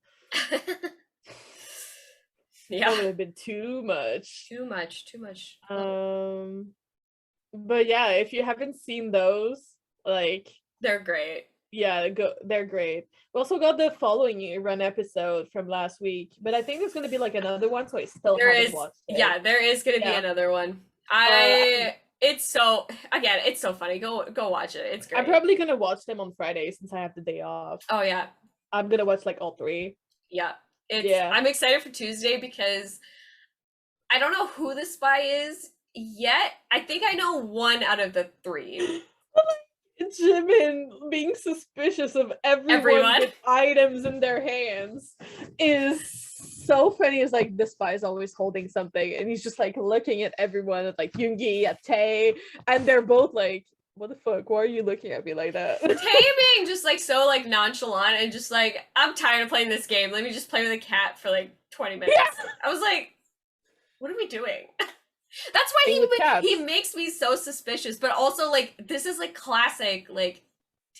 Yeah. That would have been too much. Too much. But yeah, if you haven't seen those, like they're great. Yeah, they're great. We also got the following year run episode from last week, but I think there's gonna be like another one, so I still haven't watched it. Yeah, there is gonna be another one. It's so funny. Go watch it. It's great. I'm probably gonna watch them on Friday since I have the day off. Oh yeah. I'm gonna watch like all 3. Yeah. I'm excited for Tuesday because I don't know who the spy is yet. I think I know 1 out of the 3. Jimin being suspicious of everyone with items in their hands is so funny. It's like the spy is always holding something and he's just like looking at everyone at like Yoongi, at Tae, and they're both like, what the fuck, why are you looking at me like that? Tae being just like so like nonchalant and just like, I'm tired of playing this game, let me just play with a cat for like 20 minutes. Yeah. I was like, what are we doing? That's why he makes me so suspicious, but also like this is like classic like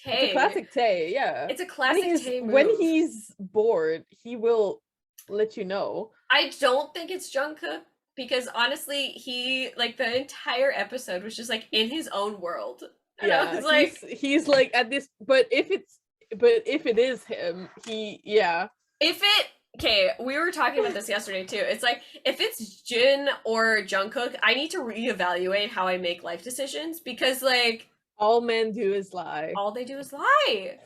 Tae. It's a classic Tae, yeah. It's a classic Tae move. When he's bored, he will let you know. I don't think it's Jungkook because honestly, he like the entire episode was just like in his own world. And yeah, like he's like at this, but if it is him, Okay, we were talking about this yesterday too. It's like, if it's Jin or Jungkook, I need to reevaluate how I make life decisions because like all men do is lie. All they do is lie.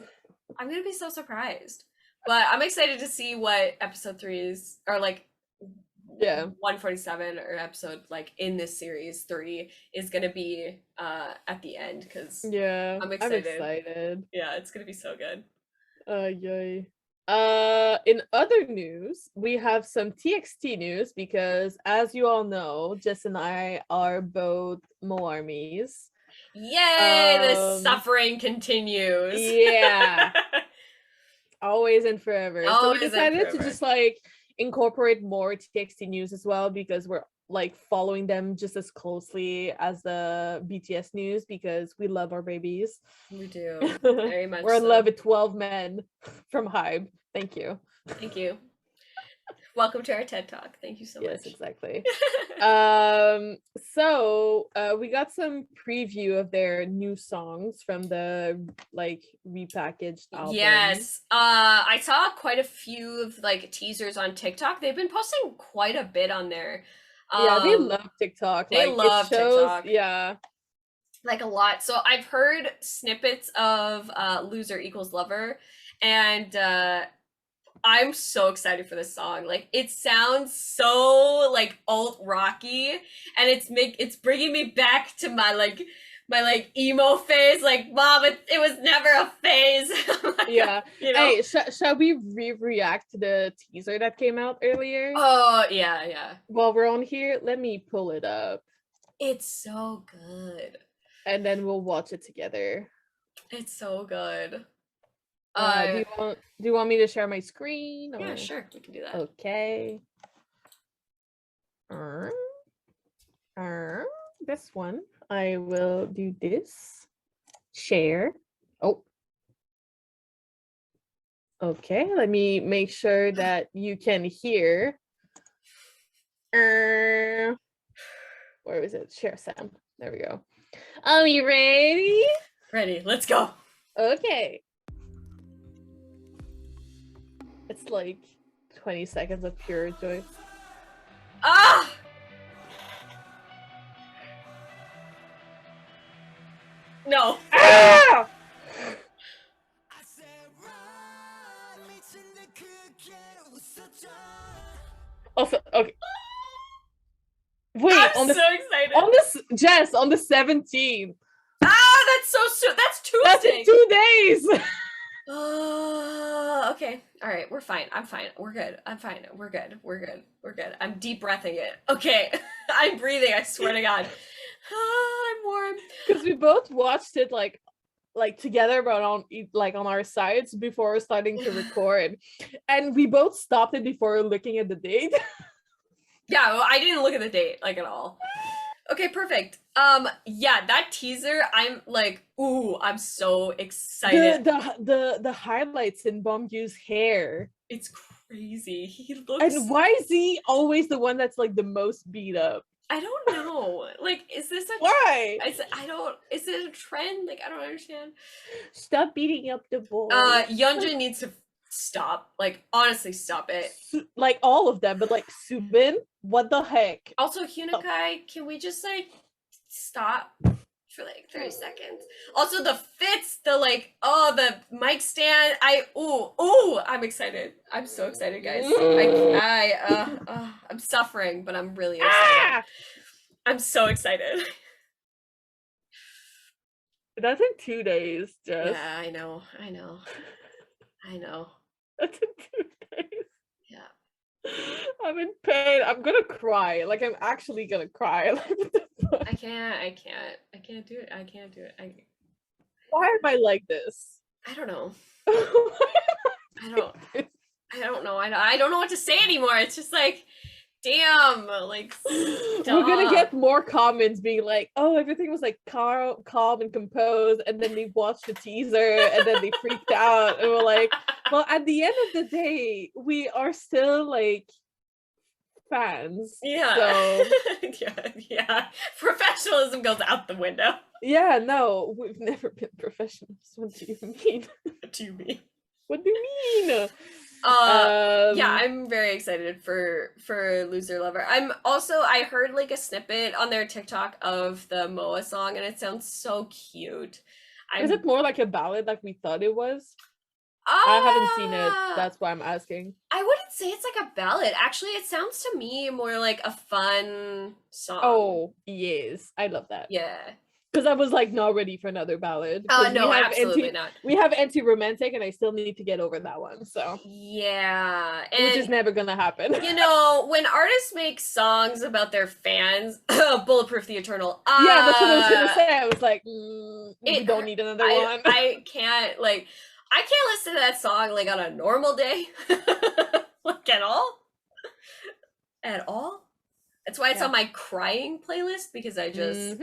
I'm gonna be so surprised. But I'm excited to see what episode 3 is, or like 147 or episode like in this series 3 is gonna be at the end because I'm excited. Yeah, it's gonna be so good. Yay. In other news, we have some TXT news because, as you all know, Jess and I are both MOARMYs. Yay! The suffering continues. Yeah. Always and forever. So we decided to just like incorporate more TXT news as well because we're like following them just as closely as the BTS news because we love our babies. We do. Very much. We're in love with 12 men from Hybe. Thank you. Thank you. Welcome to our TED Talk. Thank you so much. Yes, exactly. So we got some preview of their new songs from the like repackaged album. Yes. I saw quite a few of like teasers on TikTok. They've been posting quite a bit on there. Yeah, they love TikTok. They love TikTok. Yeah. Like a lot. So I've heard snippets of Loser Equals Lover, and I'm so excited for this song. Like it sounds so like alt rocky, and it's bringing me back to my emo phase. Like, mom, it was never a phase. Yeah. You know? Hey, shall we react to the teaser that came out earlier? Oh yeah. While we're on here, let me pull it up. It's so good. And then we'll watch it together. It's so good. Do you want me to share my screen? Or? Yeah, sure, we can do that. Okay. This one, I will do this. Share. Oh. Okay, let me make sure that you can hear. Where is it? Share sound. There we go. Are you ready? Ready, let's go. Okay. It's like 20 seconds of pure joy. Ah! No. Ah! Also, okay. Wait, I'm so excited. On this, Jess, on the 17th. Ah, that's so soon. That's Tuesday. That's in 2 days. Okay. All right. We're fine. I'm fine. We're good. I'm fine. We're good. We're good. We're good. I'm deep breathing it. Okay. I'm breathing. I swear to God. I'm warm. Because we both watched it like together, but on our sides before starting to record, and we both stopped it before looking at the date. Yeah, well, I didn't look at the date like at all. Okay, perfect. Yeah, that teaser, I'm like, ooh, I'm so excited. The highlights in Bombju's hair. It's crazy. He looks. And why is he always the one that's like the most beat up? I don't know. Like, is this a why? I don't. Is it a trend? Like, I don't understand. Stop beating up the boy. Yeonjun needs to stop. Like, honestly, stop it. Like all of them, but like Subin, what the heck? Also, Hunakai, can we just like stop for like 30 seconds? Also, the fits, the like, oh, the mic stand. I'm excited. I'm so excited, guys. I'm suffering, but I'm really excited. I'm so excited. That's in 2 days, Jess. Yeah, I know. That's in 2 days. Yeah. I'm in pain. I'm gonna cry. Like, I'm actually gonna cry. Like, what the fuck? I can't do it. Why am I like this? I don't know. I don't know. I don't know what to say anymore. It's just like, damn, like, stop. We're gonna get more comments being like, oh, everything was like calm and composed, and then they watched the teaser and then they freaked out, and we're like, well, at the end of the day, we are still like fans. Yeah. So yeah. Professionalism goes out the window. Yeah, no, we've never been professionals. What do you mean? What do you mean? What do you mean? Yeah, I'm very excited for Loser Lover. I heard like a snippet on their TikTok of the MOA song, and it sounds so cute. Is it more like a ballad like we thought it was? I haven't seen it. That's why I'm asking. I wouldn't say it's like a ballad. Actually, it sounds to me more like a fun song. Oh, yes. I love that. Yeah. Because I was like not ready for another ballad. No, absolutely not. We have anti-romantic, and I still need to get over that one. So yeah, which is never gonna happen. You know, when artists make songs about their fans, Bulletproof the Eternal. Yeah, that's what I was gonna say. I was like, we don't need another one. I can't listen to that song like on a normal day, like at all. That's why it's on my crying playlist, because I just.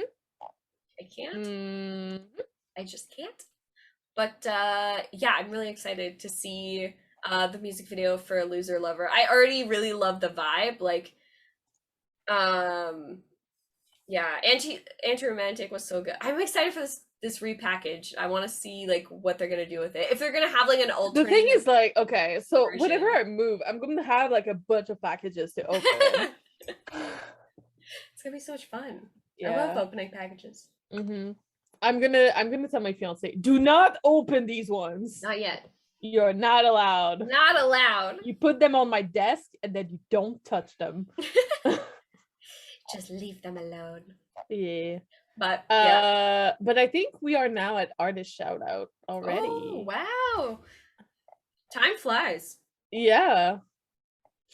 I can't. I just can't. But yeah, I'm really excited to see the music video for Loser Lover. I already really love the vibe. Like, yeah, anti-romantic was so good. I'm excited for this repackage. I want to see like what they're gonna do with it. If they're gonna have like an alternative. The thing is, like, okay, so whenever I move, I'm gonna have like a bunch of packages to open. It's gonna be so much fun. Yeah. I love opening packages. I'm gonna tell my fiance, do not open these ones. Not yet. You're not allowed. Not allowed. You put them on my desk and then you don't touch them. Just leave them alone. Yeah. But yeah. But I think we are now at artist shout out already. Oh, wow. Time flies. Yeah.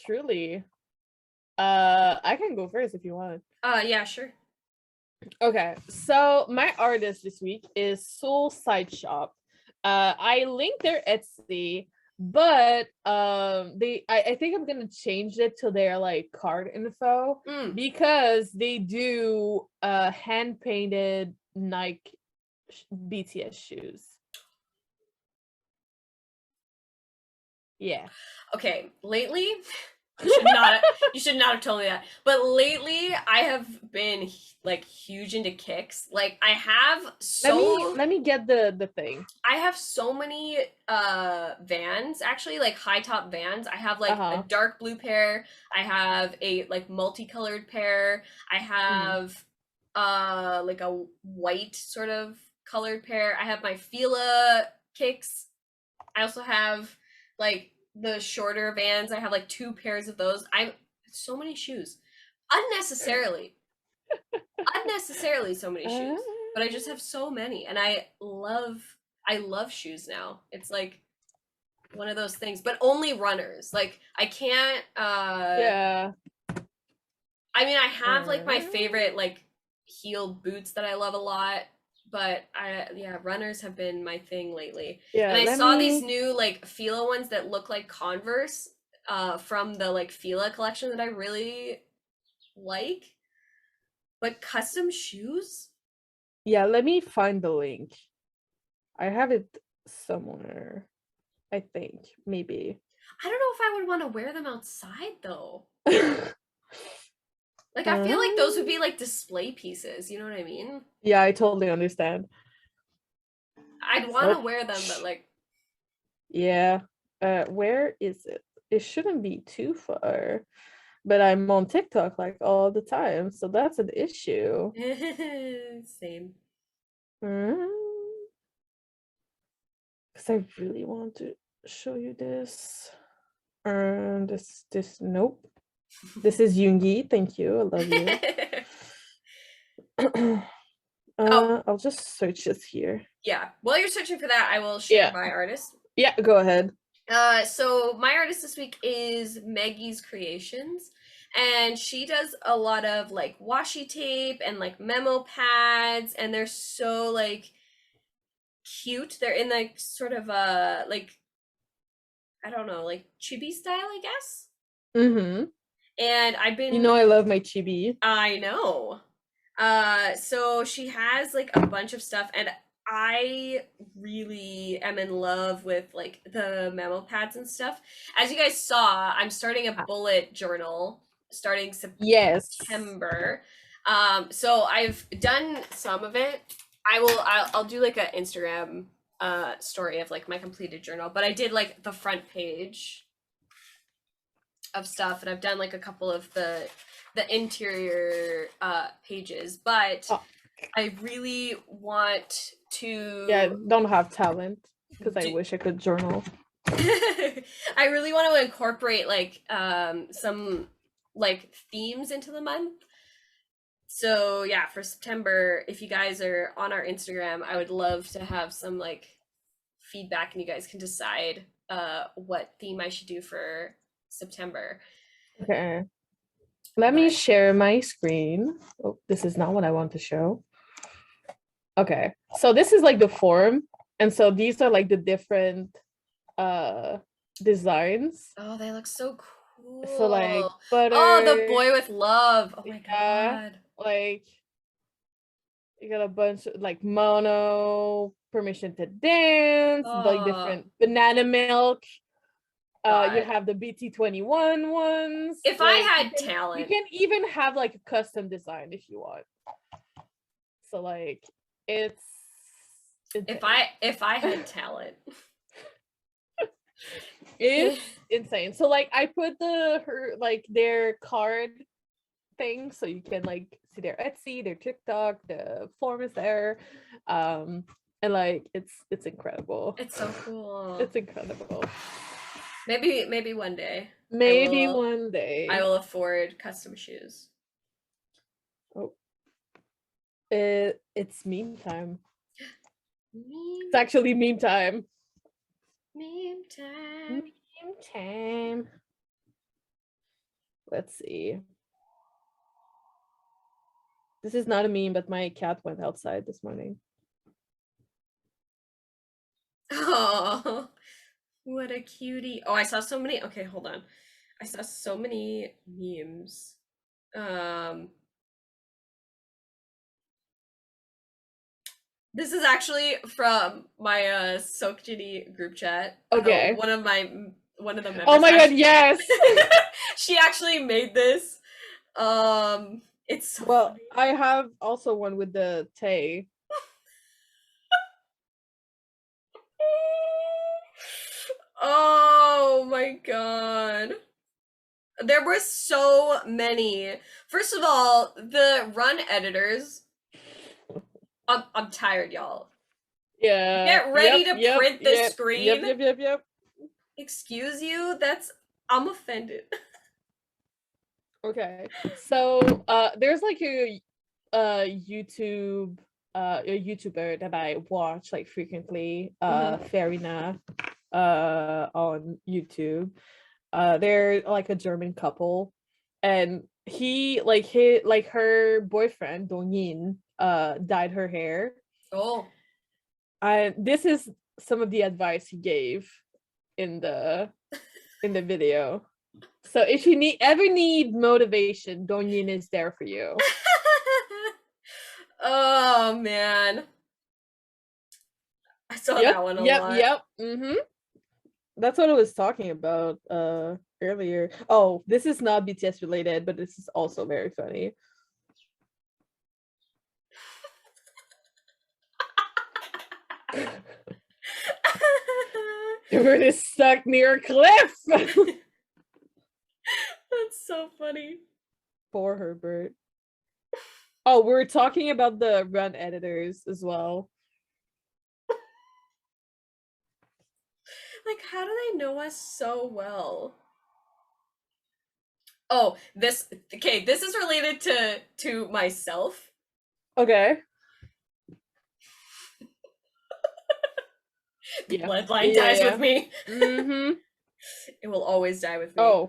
Truly. I can go first if you want. Yeah, sure. Okay, so my artist this week is Soul Side Shop. I linked their Etsy, but I think I'm gonna change it to their like card info because they do hand painted Nike BTS shoes. Yeah. Okay, lately, you should not have told me that. But lately, I have been like huge into kicks. Like I have let me get the thing. I have so many Vans, actually, like high top Vans. I have like a dark blue pair. I have a like multicolored pair. I have like a white sort of colored pair. I have my Fila kicks. I also have like the shorter Vans. I have like 2 pairs of those. I so many shoes. Unnecessarily so many shoes. But I just have so many, and I love shoes now. It's like one of those things, but only runners. Like I can't yeah. I mean, I have like my favorite like heeled boots that I love a lot, but runners have been my thing lately. Yeah, and I saw these new like Fila ones that look like Converse from the like Fila collection that I really like. But custom shoes? Yeah, let me find the link. I have it somewhere. I think maybe. I don't know if I would want to wear them outside though. Like I feel like those would be like display pieces, you know what I mean? Yeah, I totally understand. I'd want to wear them, but like yeah. Where is it? It shouldn't be too far. But I'm on TikTok like all the time, so that's an issue. Same. Because I really want to show you this. This nope. This is Yoongi. Thank you. I love you. I'll just search this here. Yeah. While you're searching for that, I will share my artist. Yeah, go ahead. So my artist this week is Maggie's Creations, and she does a lot of like washi tape and like memo pads, and they're so like cute. They're in like sort of like I don't know, like chibi style, I guess. And I've been I love my chibi. I know. So she has like a bunch of stuff, and I really am in love with like the memo pads and stuff. As you guys saw, I'm starting a bullet journal starting September. So I've done some of it. I'll do like an Instagram story of like my completed journal, but I did like the front page of stuff, and I've done like a couple of the interior pages, but I really want to don't have talent because I wish I could journal. I really want to incorporate like some like themes into the month. So yeah, for September, if you guys are on our Instagram, I would love to have some like feedback, and you guys can decide what theme I should do for September. Okay. Let me share my screen. Oh, this is not what I want to show. Okay. So this is like the form. And so these are like the different designs. Oh, they look so cool. So like butter. Oh, the boy with love. Oh my god. Like you got a bunch of like mono, permission to dance, like different banana milk. You have the BT21 ones. If I had talent, you can even have like a custom design if you want. So like it's insane. If I had talent. It's insane. So like I put their card thing so you can like see their Etsy, their TikTok, the form is there. And like it's incredible. It's so cool. It's incredible. Maybe one day. One day. I will afford custom shoes. Oh. It's meme time. It's actually meme time. Meme time. Meme time. Let's see. This is not a meme, but my cat went outside this morning. Oh. What a cutie. Oh, I saw so many. Okay, hold on. I saw so many memes. This is actually from my Sokjini group chat. Okay. One of the members. Oh my god, yes. She actually made this. It's so Well, funny. I have also one with the Tay. Oh my god. There were so many. First of all, the run editors. I'm tired, y'all. Yeah. Get ready to print the screen. Yep. Excuse you? I'm offended. Okay. So there's like a YouTuber that I watch like frequently, Farina, on YouTube. They're like a German couple, and her boyfriend Dongyin dyed her hair. Oh. This is some of the advice he gave in the video. So if you ever need motivation, Dongyin is there for you. Oh man. I saw that one a lot. Yep. That's what I was talking about earlier. Oh, this is not BTS related, but this is also very funny. Herbert is stuck near a cliff. That's so funny. Poor Herbert. Oh, we're talking about the run editors as well. Like, how do they know us so well? Oh, this is related to myself. Okay. The bloodline dies with me. It will always die with me. Oh.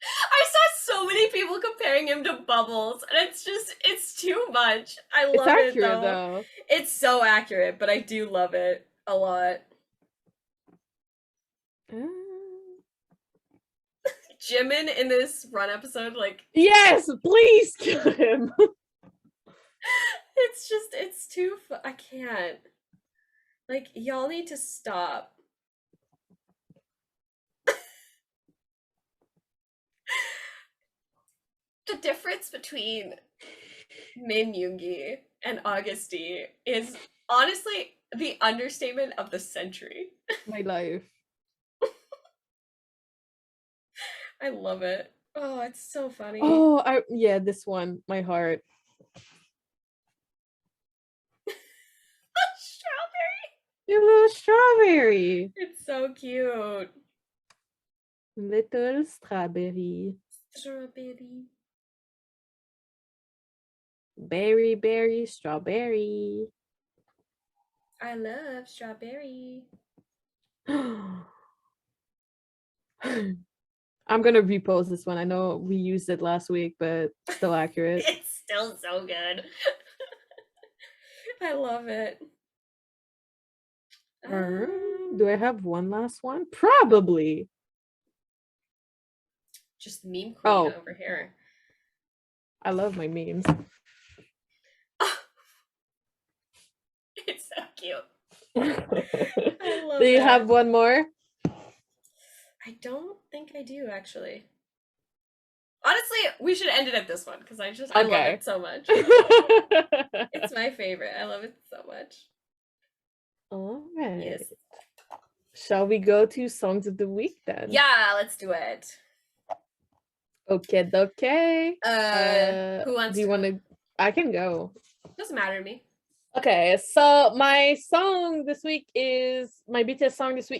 I saw so many people comparing him to Bubbles, and it's too much. I love it though. It's so accurate, but I do love it a lot. Jimin in this run episode, like, yes, please kill him. It's too I can't. Like, y'all need to stop. The difference between Min Yoongi and Auguste is honestly the understatement of the century. My life. I love it. Oh, it's so funny. Oh, this one, my heart. Strawberry. Your little strawberry. It's so cute. Little strawberry. Strawberry. Berry, strawberry. I love strawberry. I'm gonna repost this one. I know we used it last week, but still accurate. It's still so good. I love it. Do I have one last one? Probably. Just meme queen over here. I love my memes. It's so cute. I love Do you have one more? I don't think I do, actually. Honestly, we should end it at this one because I love it so much. It's my favorite. I love it so much. All right. Yes. Shall we go to songs of the week then? Yeah, let's do it. Okay. Who wants do you want to? I can go. Doesn't matter to me. Okay, so my BTS song this week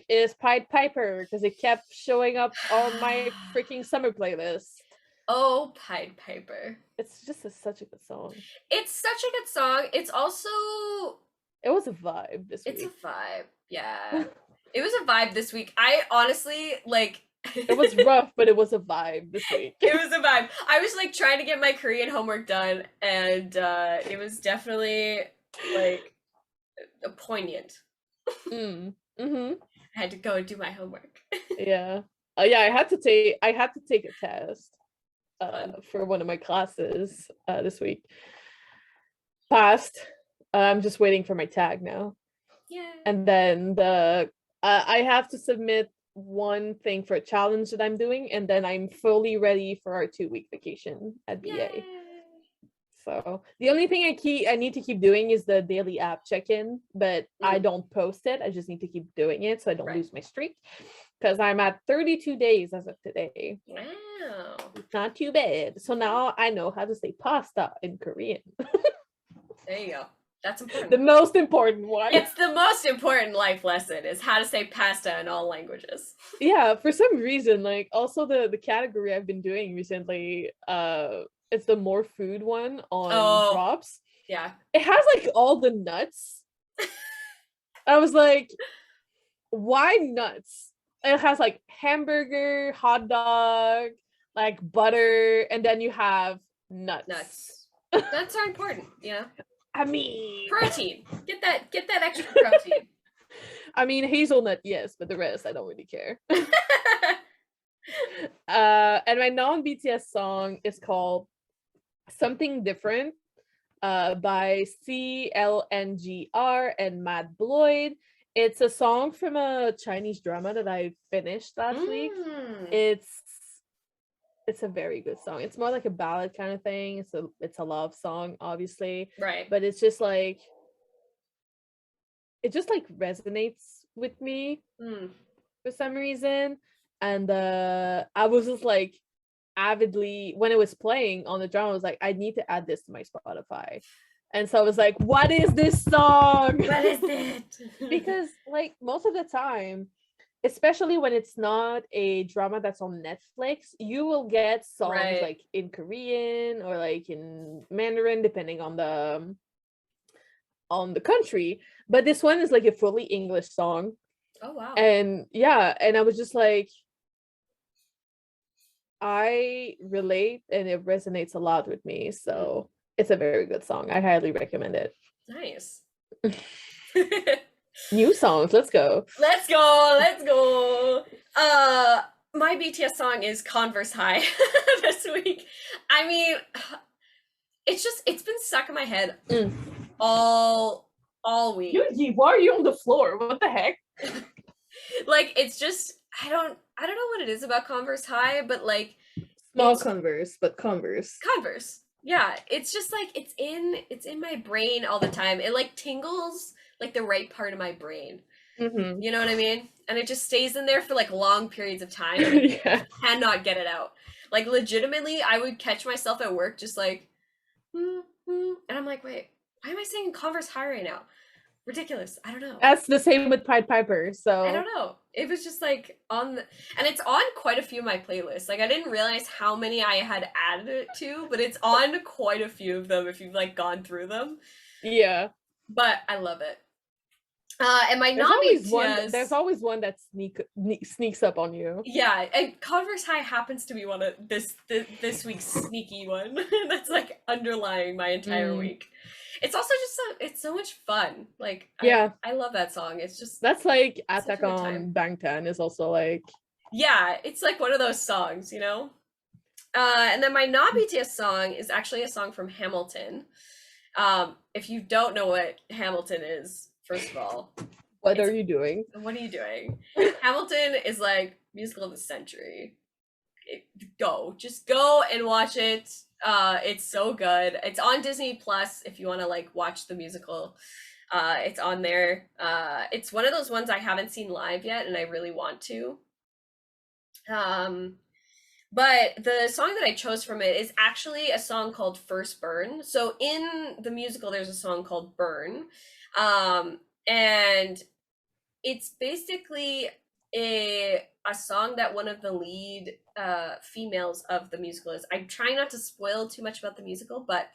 is Pied Piper because it kept showing up on my freaking summer playlist. Oh, Pied Piper. It's just such a good song. It's such a good song. It's also... It was a vibe this week. It's a vibe, yeah. It was a vibe this week. I honestly, like, It was rough, but it was a vibe this week. It was a vibe. I was like trying to get my Korean homework done, and it was definitely like poignant. Mm-hmm. I had to go and do my homework. Yeah. Yeah, I had to take a test for one of my classes this week. Passed. I'm just waiting for my tag now. Yeah. And then I have to submit one thing for a challenge that I'm doing, and then I'm fully ready for our 2-week vacation at BA. Yay. So the only thing I need to keep doing is the daily app check-in, but I don't post it. I just need to keep doing it so I don't lose my streak, because I'm at 32 days as of today. Wow. Not too bad. So now I know how to say pasta in Korean. There you go. That's important. The most important one. It's the most important life lesson is how to say pasta in all languages. Yeah, for some reason, like also the category I've been doing recently, it's the more food one on Drops. Yeah. It has like all the nuts. I was like, why nuts? It has like hamburger, hot dog, like butter, and then you have nuts. Nuts are important, you know? I mean, protein. Get that extra protein. I mean, hazelnut, yes, but the rest I don't really care. And my non-BTS song is called Something Different by CLNGR and Matt Bloyd. It's a song from a Chinese drama that I finished last week. It's a very good song. It's more like a ballad kind of thing. It's a love song, obviously. Right. But it's just like, it just like resonates with me for some reason. And I was just like avidly, when it was playing on the drama, I was like, I need to add this to my Spotify. And so I was like, what is this song? What is it? Because like most of the time, especially when it's not a drama that's on Netflix, you will get songs like in Korean or like in Mandarin, depending on the country. But this one is like a fully English song. Oh wow. And yeah, and I was just like, I relate and it resonates a lot with me. So it's a very good song. I highly recommend it. Nice. New songs, let's go. Let's go. My BTS song is Converse High this week. I mean, it's been stuck in my head all week. Why are you on the floor? What the heck? Like, it's just, I don't know what it is about Converse High, but like small Converse, but Converse. Yeah, it's just like it's in my brain all the time. It like tingles like the right part of my brain. You know what I mean? And it just stays in there for like long periods of time. And I cannot get it out. Like legitimately, I would catch myself at work just like, and I'm like, wait, why am I singing Converse High right now? Ridiculous. I don't know. That's the same with Pied Piper. So I don't know. It was just like and it's on quite a few of my playlists. Like I didn't realize how many I had added it to, but it's on quite a few of them if you've like gone through them. Yeah. But I love it. And my non-BTS... There's always one that sneaks up on you. Yeah, and Converse High happens to be one of this week's sneaky one. That's like underlying my entire week. It's also just it's so much fun. Like I love that song. It's just that's like Attack on Bangtan is also like it's like one of those songs, you know. And then my non-BTS song is actually a song from Hamilton. If you don't know what Hamilton is, first of all, what are you doing? Hamilton is like musical of the century. Just go and watch it. It's so good. It's on Disney Plus if you want to like watch the musical. It's on there. It's one of those ones I haven't seen live yet and I really want to. But the song that I chose from it is actually a song called First Burn. So in the musical there's a song called Burn. And it's basically a song that one of the lead females of the musical is. I'm trying not to spoil too much about the musical, but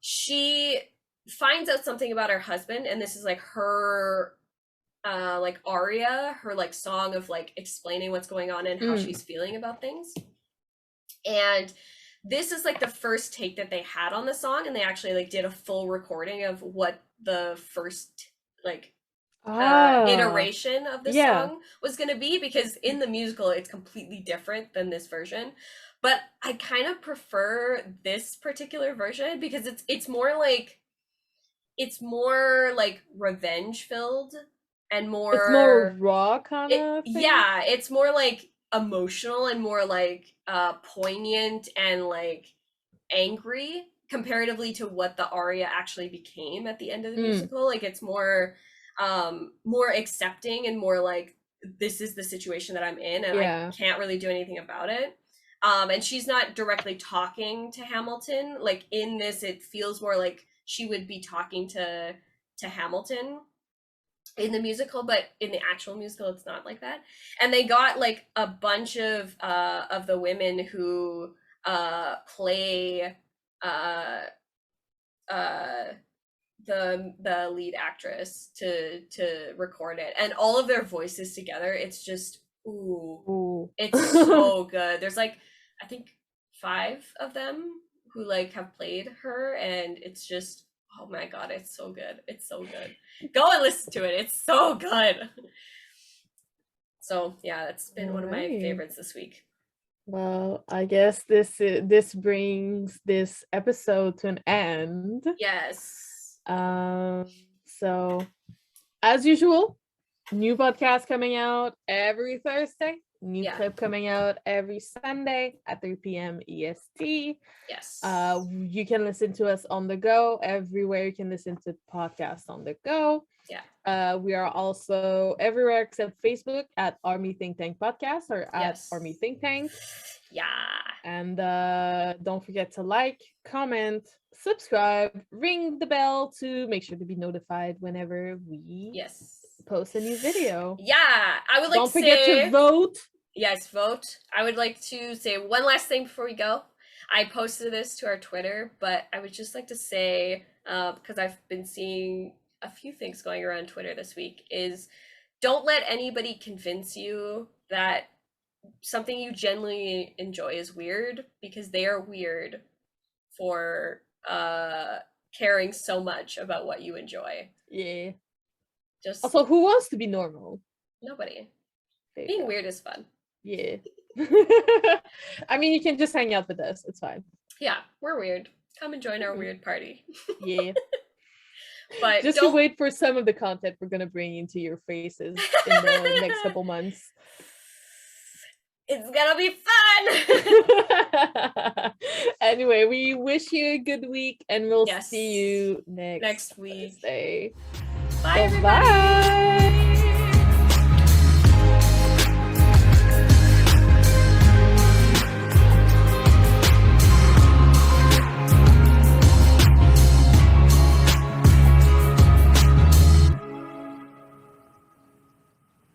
she finds out something about her husband, and this is like her like aria, her like song of like explaining what's going on and how she's feeling about things. And this is like the first take that they had on the song, and they actually like did a full recording of what the first like iteration of the song was going to be, because in the musical it's completely different than this version. But I kind of prefer this particular version because it's more like revenge filled and more, it's more raw kind of thing. Yeah, it's more like emotional and more like poignant and like angry comparatively to what the aria actually became at the end of the musical. Like it's more accepting and more like, this is the situation that I'm in and I can't really do anything about it. And she's not directly talking to Hamilton. Like in this, it feels more like she would be talking to Hamilton in the musical, but in the actual musical it's not like that. And they got like a bunch of the women who play the lead actress to record it, and all of their voices together, it's just it's so good. There's like I think 5 of them who like have played her, and it's just, oh my god, it's so good. It's so good. Go and listen to it. It's so good. So yeah, that's been one of my favorites this week. Well, I guess this brings this episode to an end. Yes. So as usual, new podcast coming out every Thursday. New clip coming out every Sunday at 3 p.m. EST. Yes. You can listen to us on the go everywhere. You can listen to podcasts on the go. Yeah. We are also everywhere except Facebook at ARMY Think Tank Podcast or at ARMY Think Tank. Yeah. And don't forget to like, comment, subscribe, ring the bell to make sure to be notified whenever we post a new video. Yeah. I would like don't forget to vote. Yes, vote. I would like to say one last thing before we go. I posted this to our Twitter, but I would just like to say, because I've been seeing a few things going around Twitter this week, is don't let anybody convince you that something you genuinely enjoy is weird, because they are weird for caring so much about what you enjoy. Yeah. Just also, who wants to be normal? Nobody. Being weird is fun. Yeah. I mean, you can just hang out with us. It's fine. Yeah, we're weird. Come and join our weird party. Yeah. But just to wait for some of the content we're gonna bring into your faces in the next couple months. It's gonna be fun. Anyway, we wish you a good week, and we'll see you next week. Thursday. Bye, everybody. Bye.